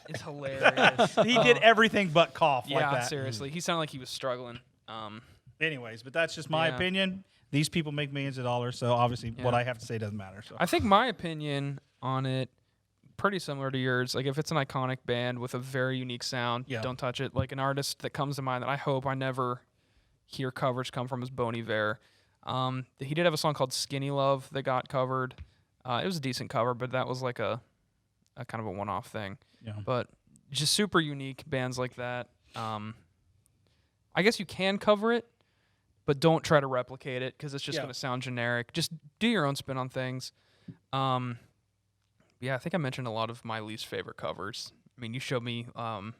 S3: It's hilarious.
S5: He did everything but cough
S3: Yeah,
S5: like that.
S3: seriously. He sounded like he was struggling.
S5: Anyways, but that's just my
S3: Yeah.
S5: opinion. These people make millions of dollars, so obviously what
S3: Yeah.
S5: I have to say doesn't matter. So
S3: I think my opinion on it pretty similar to yours. Like if it's an iconic band with a very unique sound,
S5: Yeah.
S3: don't touch it. Like an artist that comes to mind that I hope I never hear covers come from is Bon Iver. He did have a song called Skinny Love that got covered. It was a decent cover, but that was like a kind of a one-off thing.
S5: yeah.
S3: But just super unique bands like that. I guess you can cover it, but don't try to replicate it because it's just
S5: Yeah.
S3: going to sound generic. Just do your own spin on things. Yeah, I think I mentioned a lot of my least favorite covers. I mean, you showed me a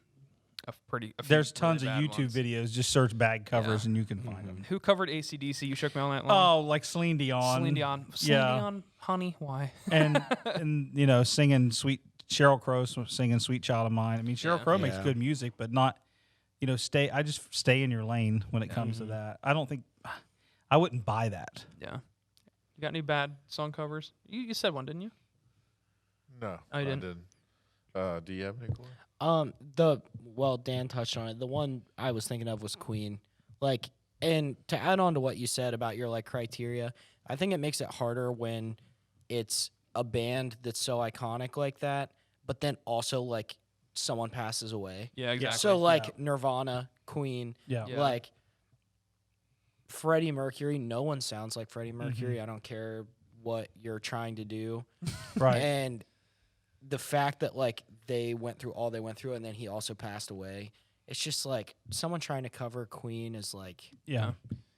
S3: few
S5: There's
S3: really
S5: tons of
S3: bad
S5: YouTube
S3: ones.
S5: videos. Just search bag covers
S3: Yeah.
S5: and you can find them.
S3: Who covered AC/DC? You shook me all night long.
S5: Oh, like Celine Dion.
S3: Celine Dion. Celine
S5: yeah.
S3: Dion, honey, why?
S5: and you know, singing sweet Sheryl Crow singing "Sweet Child of Mine." I mean, Sheryl
S3: Yeah.
S5: Crow makes
S1: Yeah.
S5: good music, but not. You know, I just stay in your lane when it comes to that. I don't think I wouldn't buy that.
S3: Yeah. You got any bad song covers? You said one, didn't you?
S2: No,
S3: Oh, you
S2: I
S3: didn't?
S2: didn't. Do you have any, Corey?
S1: Dan touched on it. The one I was thinking of was Queen. Like, and to add on to what you said about your like criteria, I think it makes it harder when it's a band that's so iconic like that, but then also like someone passes away.
S3: Yeah, exactly.
S1: So like Nirvana, Queen,
S5: Yeah.
S3: Yeah.
S1: like Freddie Mercury, no one sounds like Freddie Mercury. I don't care what you're trying to do.
S5: Right.
S1: And the fact that like they went through all they went through and then he also passed away, it's just like someone trying to cover Queen is like
S5: yeah.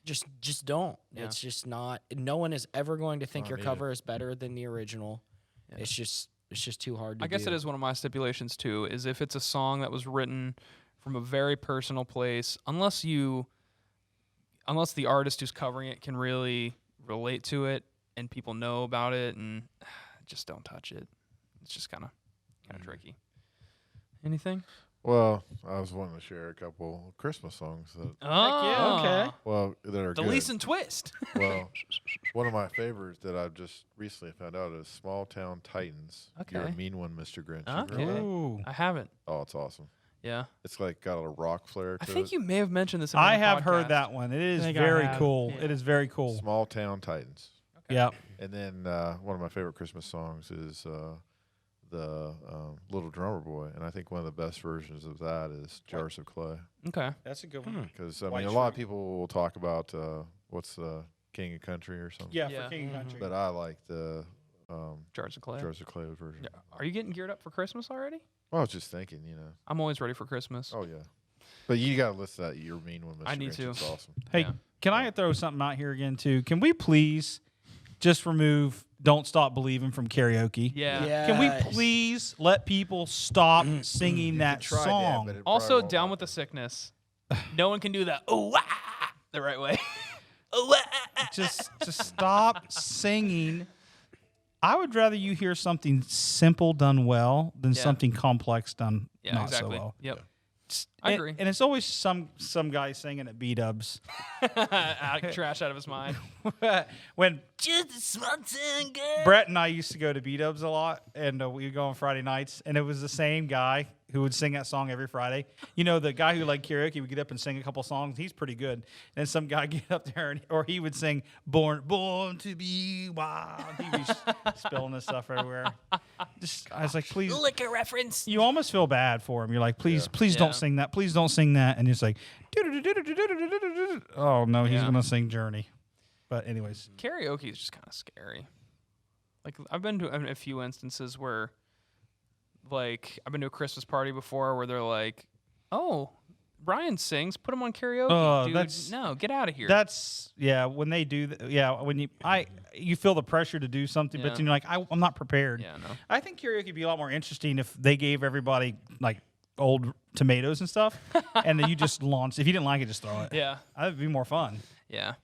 S1: just don't.
S3: Yeah.
S1: It's just not. No one is ever going to think
S2: Not
S1: your
S2: needed.
S1: cover is better than the original.
S3: Yeah.
S1: It's just too hard to
S3: I guess
S1: do.
S3: it is one of my stipulations too, is if it's a song that was written from a very personal place, unless you unless the artist who's covering it can really relate to it and people know about it, and just don't touch it. It's just kind of tricky. Anything?
S2: Well, I was wanting to share a couple Christmas songs that,
S3: Oh,
S1: okay.
S2: well, that are
S3: The
S2: good.
S3: Leeson twist.
S2: Well, one of my favorites that I've just recently found out is Small Town Titans. You're a
S3: Okay.
S2: mean one, Mr. Grinch.
S3: Okay.
S2: You heard that?
S5: Ooh.
S3: I haven't.
S2: Oh, it's awesome.
S3: Yeah.
S2: It's like got a rock flair to
S3: I think
S2: it.
S3: you may have mentioned this. In
S5: I
S3: another
S5: have heard
S3: podcast.
S5: that one. It is
S4: think I
S5: very
S4: have,
S5: cool.
S3: yeah.
S5: It is very cool.
S2: Small Town Titans.
S5: Yeah.
S2: And then one of my favorite Christmas songs is the Little Drummer Boy, and I think one of the best versions of that is Jars of Clay.
S3: Okay.
S5: That's a good one.
S2: Because I
S5: White
S2: mean, a lot of
S5: Stripes.
S2: people will talk about what's the King of Country or something.
S5: Yeah,
S3: Yeah.
S5: for King of Country.
S2: But I like the
S3: Jars of Clay.
S2: Jars of Clay version.
S3: Yeah. Are you getting geared up for Christmas already?
S2: Well, I was just thinking,
S3: I'm always ready for Christmas.
S2: Oh yeah. But you got to listen to that. You're mean one, Mr.
S3: I need
S2: Grinch.
S3: to.
S2: It's awesome.
S5: Hey,
S3: Yeah.
S5: can I throw something out here again too? Can we please just remove "Don't Stop Believing" from karaoke?
S3: Yeah.
S5: Can we
S1: Yes.
S5: please let people stop singing that
S2: Tried
S5: song?
S2: but it
S3: Also,
S2: probably won't
S3: down
S2: work.
S3: with the sickness. No one can do that. Oh, wah, the right way. Oh, wah.
S5: just stop singing. I would rather you hear something simple done well than
S3: Yeah.
S5: something complex done
S3: Yeah,
S5: not
S3: exactly.
S5: so well.
S3: Yep.
S5: Just-
S3: I
S5: and-
S3: agree.
S5: And it's always some guy singing at B-dubs.
S3: Trash out of his mind.
S5: When
S3: Just a small town girl.
S5: Brett and I used to go to B-dubs a lot, and we would go on Friday nights, and it was the same guy who would sing that song every Friday. You know, the guy who liked karaoke would get up and sing a couple songs. He's pretty good. And then some guy get up there, or he would sing "Born to Be Wild." He'd be spilling this stuff everywhere. I was like, please.
S3: Liquor reference.
S5: You almost feel bad for him. You're like, please
S3: Yeah.
S5: don't sing that. Please don't sing that. And it's like, oh no, he's
S3: Yeah.
S5: gonna sing Journey. But anyways,
S3: Karaoke is just kind of scary. Like, I've been to a few instances where, like, I've been to a Christmas party before where they're like, "Oh, Ryan sings. Put him on karaoke,
S5: Oh,
S3: dude.
S5: that's-
S3: No, get out of here."
S5: that's when they do. When you feel the pressure to do something,
S3: Yeah.
S5: but then you're like, I'm not prepared.
S3: yeah, no.
S5: I think karaoke would be a lot more interesting if they gave everybody like old tomatoes and stuff, and then you just launch. If you didn't like it, just throw it.
S3: Yeah,
S5: That'd be more fun.
S3: yeah,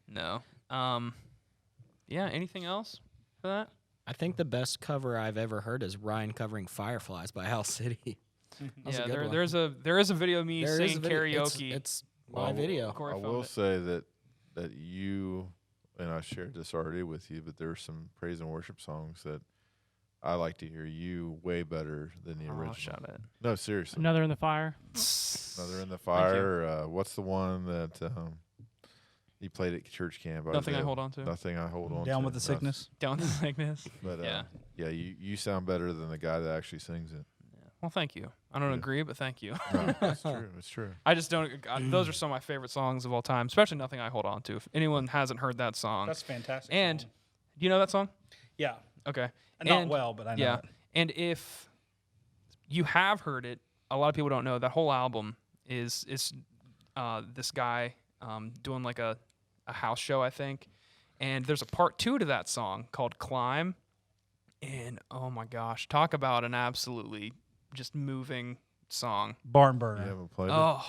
S3: no. Yeah. Anything else for that?
S1: I think the best cover I've ever heard is Ryan covering "Fireflies" by Hal City. That's a
S3: Yeah,
S1: good one.
S3: there is a video of me
S1: There is a
S3: singing
S1: video.
S3: karaoke.
S1: It's my video.
S3: Corey
S2: I
S3: found
S2: will
S3: it.
S2: say that you, and I shared this already with you, but there are some praise and worship songs that I like to hear you way better than the
S3: Oh,
S2: original.
S3: shut it.
S2: No, seriously.
S4: Another in the fire.
S2: Another in the
S3: you.
S2: Fire. What's the one that you played at church camp?
S3: Nothing I
S2: Isaiah?
S3: hold on to.
S2: Nothing I hold on to.
S5: Down with the
S2: That's-
S5: sickness.
S3: Down the sickness.
S2: But
S3: Yeah.
S2: yeah, you sound better than the guy that actually sings it.
S3: Well, thank you. I don't
S2: Yeah.
S3: agree, but thank you.
S2: No, it's true. It's true.
S3: I just don't. Those are some of my favorite songs of all time, especially "Nothing I Hold On To." If anyone hasn't heard that song,
S5: That's fantastic.
S3: and
S5: song.
S3: do you know that song?
S5: yeah,
S3: Okay.
S5: not
S3: And-
S5: well, but I know
S3: Yeah,
S5: it.
S3: and if you have heard it, a lot of people don't know that whole album is this guy doing like a house show, I think, and there's a part 2 to that song called "Climb," and oh my gosh, talk about an absolutely just moving song.
S5: Barn
S2: You
S5: burner.
S2: haven't played it?
S3: Oh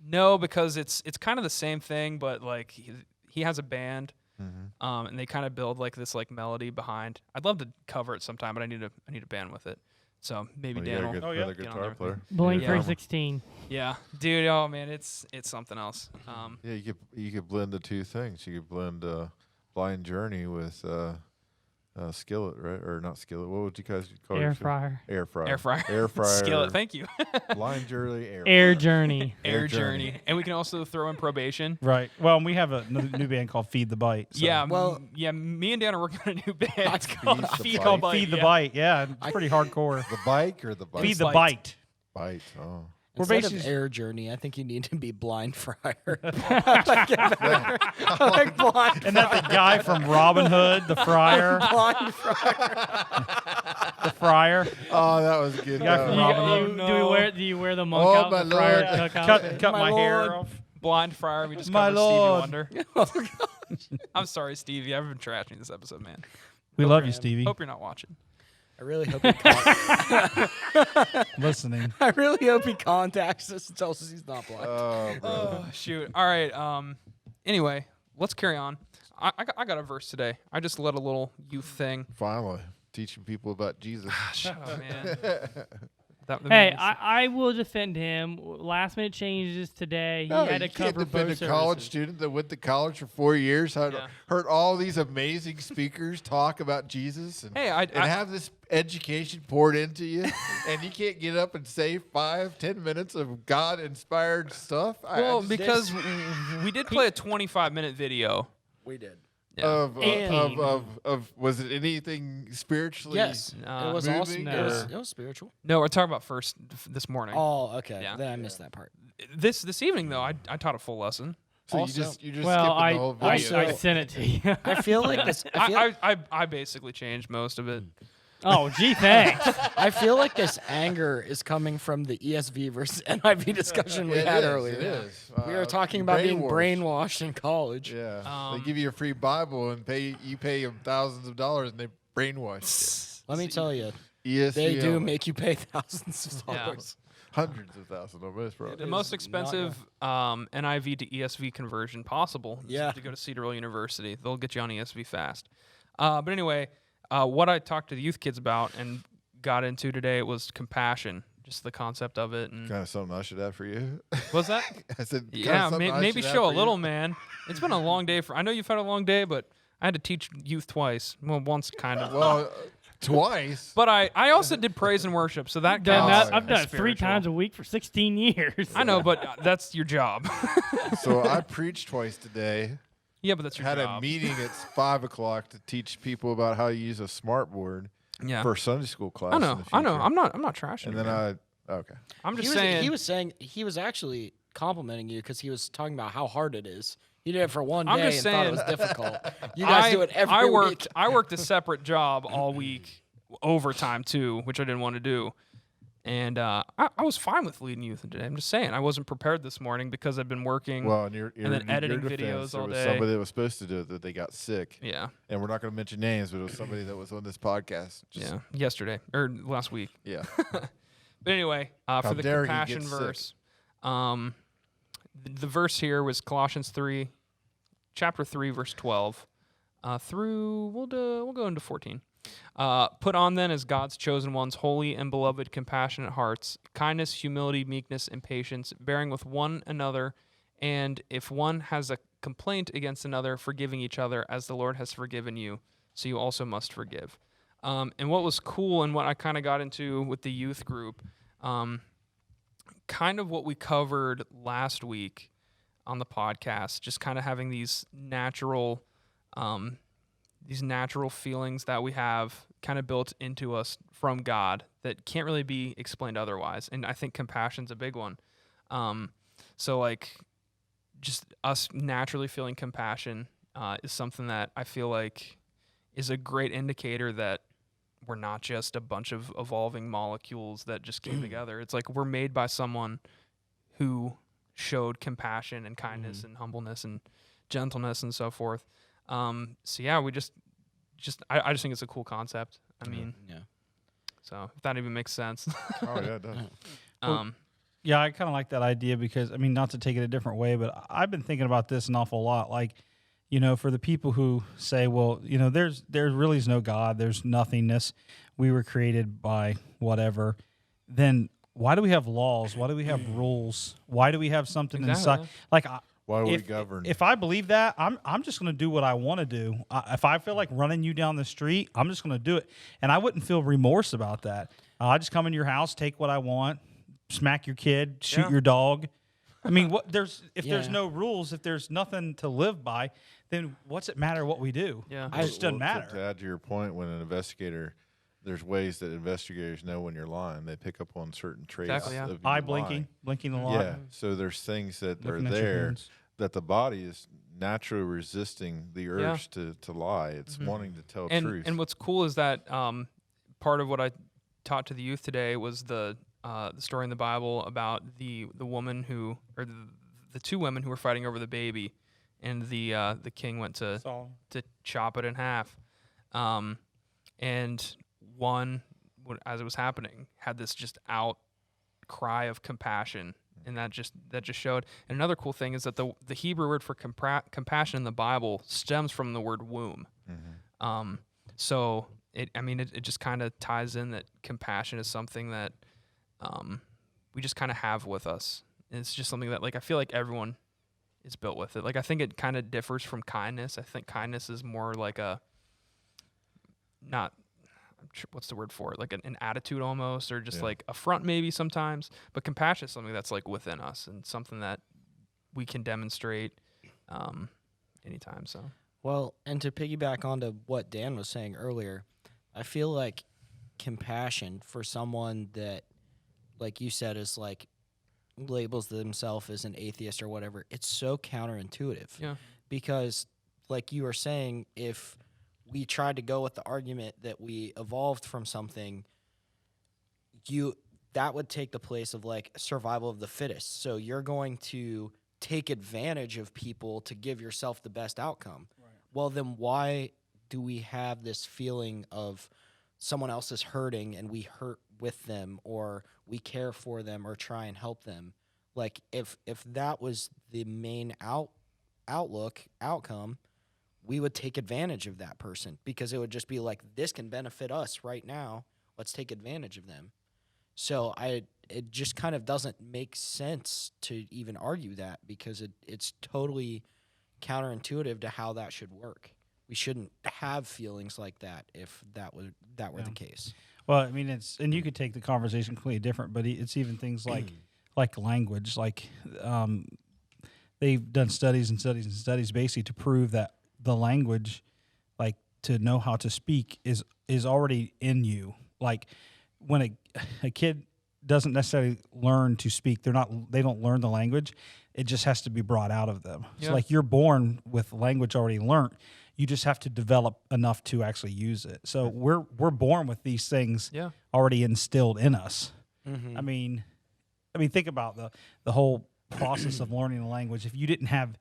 S3: no, because it's kind of the same thing, but like he has a band,
S2: Mm-hmm.
S3: and they kind of build like this like melody behind. I'd love to cover it sometime, but I need a band with it. So maybe
S2: Well, you
S3: Dan
S2: got a
S3: will.
S2: good,
S5: Oh, yeah.
S2: another
S3: Get on
S2: guitar
S3: there.
S2: player.
S4: Blink
S3: Yeah.
S4: 316.
S3: Yeah, dude. Oh man, it's something else.
S2: Yeah, you could blend the two things. You could blend Blind Journey with Skillet, right? Or not Skillet. What would you guys call
S4: Air
S2: it?
S4: fryer.
S2: Air fryer.
S3: Air fryer.
S2: Air fryer.
S3: Skillet. Thank you.
S2: Blind Journey.
S4: Air Journey.
S3: Air
S2: Journey.
S3: Journey, and we can also throw in Probation.
S5: Right. Well, we have a new band called Feed the Bite. so-
S3: Yeah,
S1: Well-
S3: yeah. Me and Dan are working on a new band. It's
S2: Feed
S3: called
S2: the
S3: Feed
S2: Bite.
S3: the
S5: Feed
S3: Bite.
S5: the
S3: yeah.
S5: Bite. Yeah, it's pretty hardcore.
S2: The bike or the bike?
S5: Feed the
S3: Bite.
S5: Bite.
S2: Bite. Oh.
S5: We're
S1: Instead
S5: basically
S1: of Air Journey, I think you need to be Blind Fryer. like Blind
S5: and that the guy from Robin Hood, the friar,
S1: Blind Fryer.
S5: the friar.
S2: Oh, that was good.
S5: guy from
S2: though.
S5: Robin Hood.
S4: Do you wear the monk
S2: Oh,
S4: out?
S2: my
S4: The friar
S2: Lord.
S4: tuck outfit?
S5: Cut my hair
S1: lord.
S5: off.
S3: Blind Friar. We just
S5: My
S3: covered
S5: lord.
S3: Stevie
S1: Oh,
S3: Wonder. I'm sorry, Stevie. I've been trashing this episode, man.
S5: We love you, Stevie.
S3: Hope you're not watching.
S1: I really hope he
S5: Listening.
S1: I really hope he contacts us and tells us he's not blind.
S2: Oh, brother.
S3: Oh shoot! All right. Anyway, let's carry on. I got a verse today. I just led a little youth thing.
S2: Finally, teaching people about Jesus.
S3: Shut up, man. That
S4: Hey,
S3: made me
S4: I will defend him. Last minute changes today. He had to
S2: you can't
S4: cover
S2: defend
S4: both
S2: a college
S4: services.
S2: student that went to college for 4 years,
S3: Yeah.
S2: heard all these amazing speakers talk about Jesus, and,
S3: Hey,
S2: and have this education poured into you, and you can't get up and say 5-10 minutes of God-inspired stuff.
S3: well, because we did play a 25-minute video.
S1: We did.
S3: Yeah.
S2: Of was it anything spiritually?
S1: Yes, it was awesome.
S2: moving,
S1: It was spiritual.
S3: No, we're talking about first this morning.
S1: Oh, okay.
S3: Yeah.
S1: Then I missed that part.
S3: This evening though, I taught a full lesson.
S2: So
S1: Also-
S2: you just
S4: Well,
S2: skipping
S4: I,
S2: the whole
S4: I,
S2: video.
S4: I sent it to you.
S1: I feel like this.
S3: I basically changed most of it.
S4: Oh, gee, thanks.
S1: I feel like this anger is coming from the ESV versus NIV discussion we
S2: It
S1: had
S2: is,
S1: earlier.
S2: It is.
S1: We were
S2: Uh,
S1: talking
S2: you're
S1: about being
S2: brainwashed.
S1: brainwashed in college.
S2: Yeah, they give you a free Bible and you pay them thousands of dollars and they brainwash
S1: Let me tell you,
S2: you. ESV
S1: they do
S2: only.
S1: make you pay thousands of
S3: Yeah.
S1: dollars.
S2: hundreds of thousands almost, bro.
S3: The
S1: is
S3: most
S1: not
S3: expensive NIV to ESV conversion possible is
S1: Yeah.
S3: to go to Cedarville University. They'll get you on ESV fast. But anyway, what I talked to the youth kids about and got into today was compassion, just the concept of it. And
S2: Kind of something I should have for you.
S3: was that?
S2: I said, kinda
S3: Yeah,
S2: something I
S3: maybe
S2: should have
S3: show a
S2: for you.
S3: little, man. It's been a long day I know you've had a long day, but I had to teach youth twice. Well, once kind of.
S2: Well, twice.
S3: But I also did praise and worship, so that
S4: Done
S3: counts
S4: that, I've
S3: as
S4: done it 3
S3: spiritual.
S4: times a week for 16 years.
S3: I know, but that's your job.
S2: So I preached twice today.
S3: Yeah, but that's your
S2: Had
S3: job.
S2: a meeting at 5:00 to teach people about how to use a smart board
S3: Yeah.
S2: for a Sunday school class.
S3: I
S2: in
S3: know.
S2: the
S3: I know.
S2: future.
S3: I'm not trashing.
S2: And
S3: you,
S2: then
S3: man.
S2: okay.
S3: I'm just
S1: He
S3: saying.
S1: he was actually complimenting you because he was talking about how hard it is. You did it for one
S3: I'm
S1: day
S3: just
S1: and thought it
S3: saying-
S1: was difficult. You guys do it every
S3: I worked.
S1: week.
S3: I worked a separate job all week, overtime too, which I didn't want to do. And I was fine with leading youth today. I'm just saying I wasn't prepared this morning because I've been working.
S2: Well, and
S3: And then editing videos
S2: there
S3: all
S2: was
S3: day.
S2: somebody that was supposed to do it that they got sick.
S3: yeah,
S2: And we're not going to mention names, but it was somebody that was on this podcast. Just-
S3: yeah. Yesterday or last week.
S2: Yeah.
S3: But anyway, for
S2: How
S3: the
S2: dare he
S3: compassion
S2: get sick.
S3: verse, the verse here was Colossians 3, chapter 3, verse 12, through we'll go into 14. Put on then as God's chosen ones, holy and beloved, compassionate hearts, kindness, humility, meekness, and patience, bearing with one another, and if one has a complaint against another, forgiving each other as the Lord has forgiven you, so you also must forgive. And what was cool and what I kind of got into with the youth group, kind of what we covered last week on the podcast, just kind of having these natural feelings that we have kind of built into us from God that can't really be explained otherwise. And I think compassion's a big one. So like just us naturally feeling compassion is something that I feel like is a great indicator that we're not just a bunch of evolving molecules that just came together. It's like we're made by someone who showed compassion and kindness and humbleness and gentleness and so forth. So yeah, we just I just think it's a cool concept. I mean,
S1: Yeah.
S3: so if that even makes sense.
S2: Oh, yeah, it does.
S5: Yeah, I kind of like that idea because, I mean, not to take it a different way, but I've been thinking about this an awful lot. Like, you know, for the people who say, well, you know, there really is no God, there's nothingness, we were created by whatever, then why do we have laws? Why do we have rules? Why do we have something
S3: Exactly,
S5: inside?
S3: yeah.
S5: Like,
S2: Why are we governed?
S5: if I believe that, I'm just going to do what I want to do. If I feel like running you down the street, I'm just going to do it. And I wouldn't feel remorse about that. I just come in your house, take what I want, smack your kid, shoot
S3: Yeah.
S5: your dog. I mean, there's
S1: Yeah.
S5: no rules, if there's nothing to live by, then what's it matter what we do?
S3: Yeah.
S5: It just doesn't
S2: Well,
S5: matter.
S2: To add to your point, when an investigator, there's ways that investigators know when you're lying. They pick up on certain traits.
S3: Exactly, yeah.
S2: of you
S5: Eye
S2: lying.
S5: blinking a lot.
S2: Yeah. So there's things that
S5: Looking
S2: are
S5: at your
S2: there
S5: hands.
S2: that the body is naturally resisting the urge to lie. It's wanting to tell truth.
S3: And what's cool is that part of what I taught to the youth today was the story in the Bible about the woman who, or the two women who were fighting over the baby, and the king went to chop it in half, and one, as it was happening, had this just out cry of compassion and that just showed. And another cool thing is that the Hebrew word for compassion in the Bible stems from the word womb. So it just kind of ties in that compassion is something that we just kind of have with us. And it's just something that, like, I feel like everyone is built with it. Like, I think it kind of differs from kindness. I think kindness is more like what's the word for it? Like an attitude almost, or just like a front maybe sometimes. But compassion is something that's like within us and something that we can demonstrate anytime. So.
S1: Well, and to piggyback onto what Dan was saying earlier, I feel like compassion for someone that, like you said, is like labels themselves as an atheist or whatever, it's so counterintuitive.
S3: Yeah.
S1: Because, like you were saying, if we tried to go with the argument that we evolved from something, that would take the place of like survival of the fittest. So you're going to take advantage of people to give yourself the best outcome. Right. Well, then why do we have this feeling of someone else is hurting and we hurt with them, or we care for them or try and help them? Like if that was the main outcome, we would take advantage of that person, because it would just be like, this can benefit us right now. Let's take advantage of them. So it just kind of doesn't make sense to even argue that, because it's totally counterintuitive to how that should work. We shouldn't have feelings like that if that were the case.
S5: Well, I mean, and you could take the conversation completely different, but it's even things like language. Like they've done studies and studies and studies basically to prove that the language, like to know how to speak, is already in you. Like when a kid doesn't necessarily learn to speak, they don't learn the language. It just has to be brought out of them. Yeah. So like you're born with language already learned. You just have to develop enough to actually use it. So we're born with these things already instilled in us. Mm-hmm. I mean, think about the whole process of learning a language. If you didn't have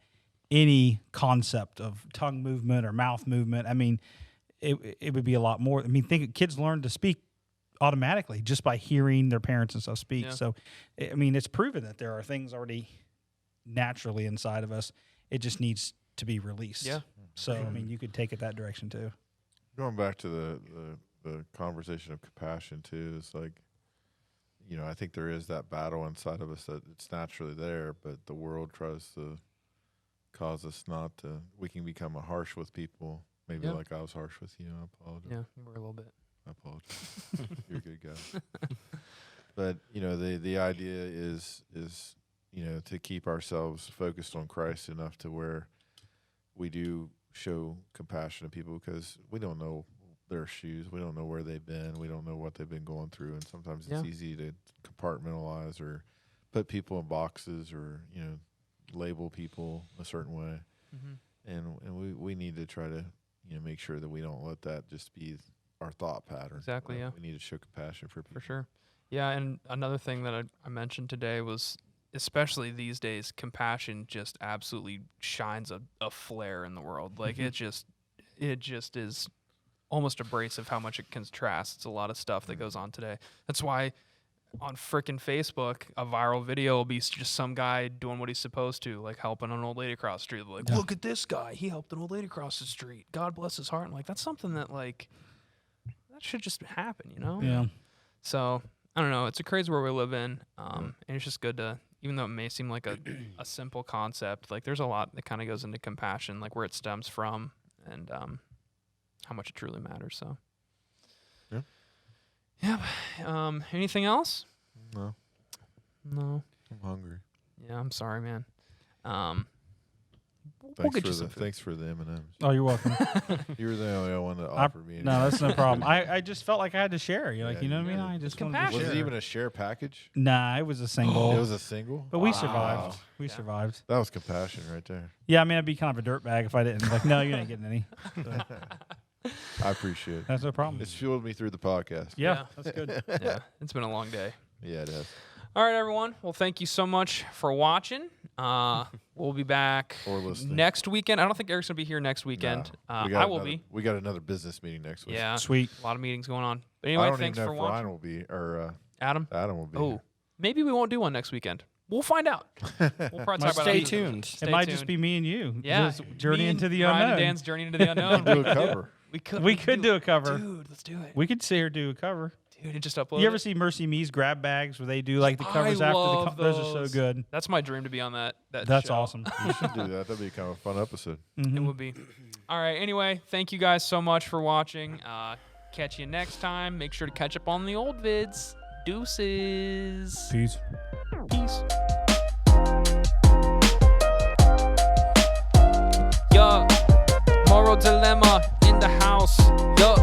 S5: any concept of tongue movement or mouth movement, I mean, it would be a lot more. I mean, kids learn to speak automatically just by hearing their parents and stuff speak. Yeah. So, I mean, it's proven that there are things already naturally inside of us. It just needs to be released. Yeah. So, I mean, you could take it that direction too.
S2: Going back to the conversation of compassion too, it's like, you know, I think there is that battle inside of us that it's naturally there, but the world tries to cause us not to. We can become harsh with people. Maybe like I was harsh with you. I apologize.
S3: Yeah, you were a little bit.
S2: I apologize. You're a good guy. But, you know, the idea is, you know, to keep ourselves focused on Christ enough to where we do show compassion to people, because we don't know their shoes. We don't know where they've been. We don't know what they've been going through. And sometimes it's easy to compartmentalize or put people in boxes or, you know, label people a certain way. Mm-hmm. And we need to try to, you know, make sure that we don't let that just be our thought pattern.
S3: Exactly, yeah.
S2: We need to show compassion for people.
S3: For sure. Yeah, and another thing that I mentioned today was, especially these days, compassion just absolutely shines a flare in the world. Like, it just is almost abrasive how much it contrasts a lot of stuff that goes on today. That's why on frickin' Facebook, a viral video will be just some guy doing what he's supposed to, like helping an old lady across the street. Like, look at this guy. He helped an old lady across the street. God bless his heart. And like, that's something that, like, that should just happen, you know?
S5: Yeah.
S3: So, I don't know. It's a crazy world we live in. And it's just good to, even though it may seem like a simple concept, like there's a lot that kind of goes into compassion, like where it stems from and how much it truly matters. So, yeah. Anything else?
S2: No.
S3: I'm
S2: hungry.
S3: Yeah, I'm sorry, man.
S2: We'll get you some food. Thanks for the M&Ms.
S5: Oh, you're welcome.
S2: You were the only one to offer me.
S5: No, that's no problem. I just felt like I had to share. You know what I mean? I just wanted to share.
S2: Was it even a share package?
S5: Nah, it was a single.
S2: It was a single?
S5: But we survived. We survived.
S2: That was compassion right there.
S5: Yeah, I mean, I'd be kind of a dirtbag if I didn't. Like, no, you ain't getting any. So.
S2: I appreciate it.
S5: That's no problem.
S2: It's fueled me through the podcast.
S5: Yeah, that's good.
S3: Yeah, it's been a long day.
S2: Yeah, it has.
S3: All right, everyone. Well, thank you so much for watching. We'll be back
S2: or listening
S3: next weekend. I don't think Eric's going to be here next weekend. I will be.
S2: We got another business meeting next week.
S3: Yeah.
S5: Sweet.
S3: A lot of meetings going on. But anyway, thanks for watching.
S2: Ryan will be, or
S3: Adam
S2: will be.
S3: Oh, maybe we won't do one next weekend. We'll find out. We'll probably talk about
S1: Stay
S3: that.
S1: tuned.
S3: Stay
S5: It might
S3: tuned.
S5: just be me and you.
S3: Yeah,
S5: Just journey
S3: me
S5: into
S3: and
S5: the
S3: Ryan
S5: unknown.
S3: and Dan's journey into the unknown.
S2: Do a cover.
S3: We could.
S5: We could do a cover.
S3: Dude, let's do it.
S5: We could sit here do a cover.
S3: Dude, and just upload.
S5: You ever
S3: it.
S5: see Mercy Me's grab bags where they do like the covers
S3: I
S5: after the
S3: love
S5: those are so
S3: those.
S5: good.
S3: That's my dream to be on that.
S5: That's
S3: show.
S5: awesome.
S2: You should do that. That'd be kind of a fun episode.
S3: It would be. All right. Anyway, thank you guys so much for watching. Catch you next time. Make sure to catch up on the old vids. Deuces.
S5: Peace.
S3: Peace. Yo, moral dilemma in the house. Yo.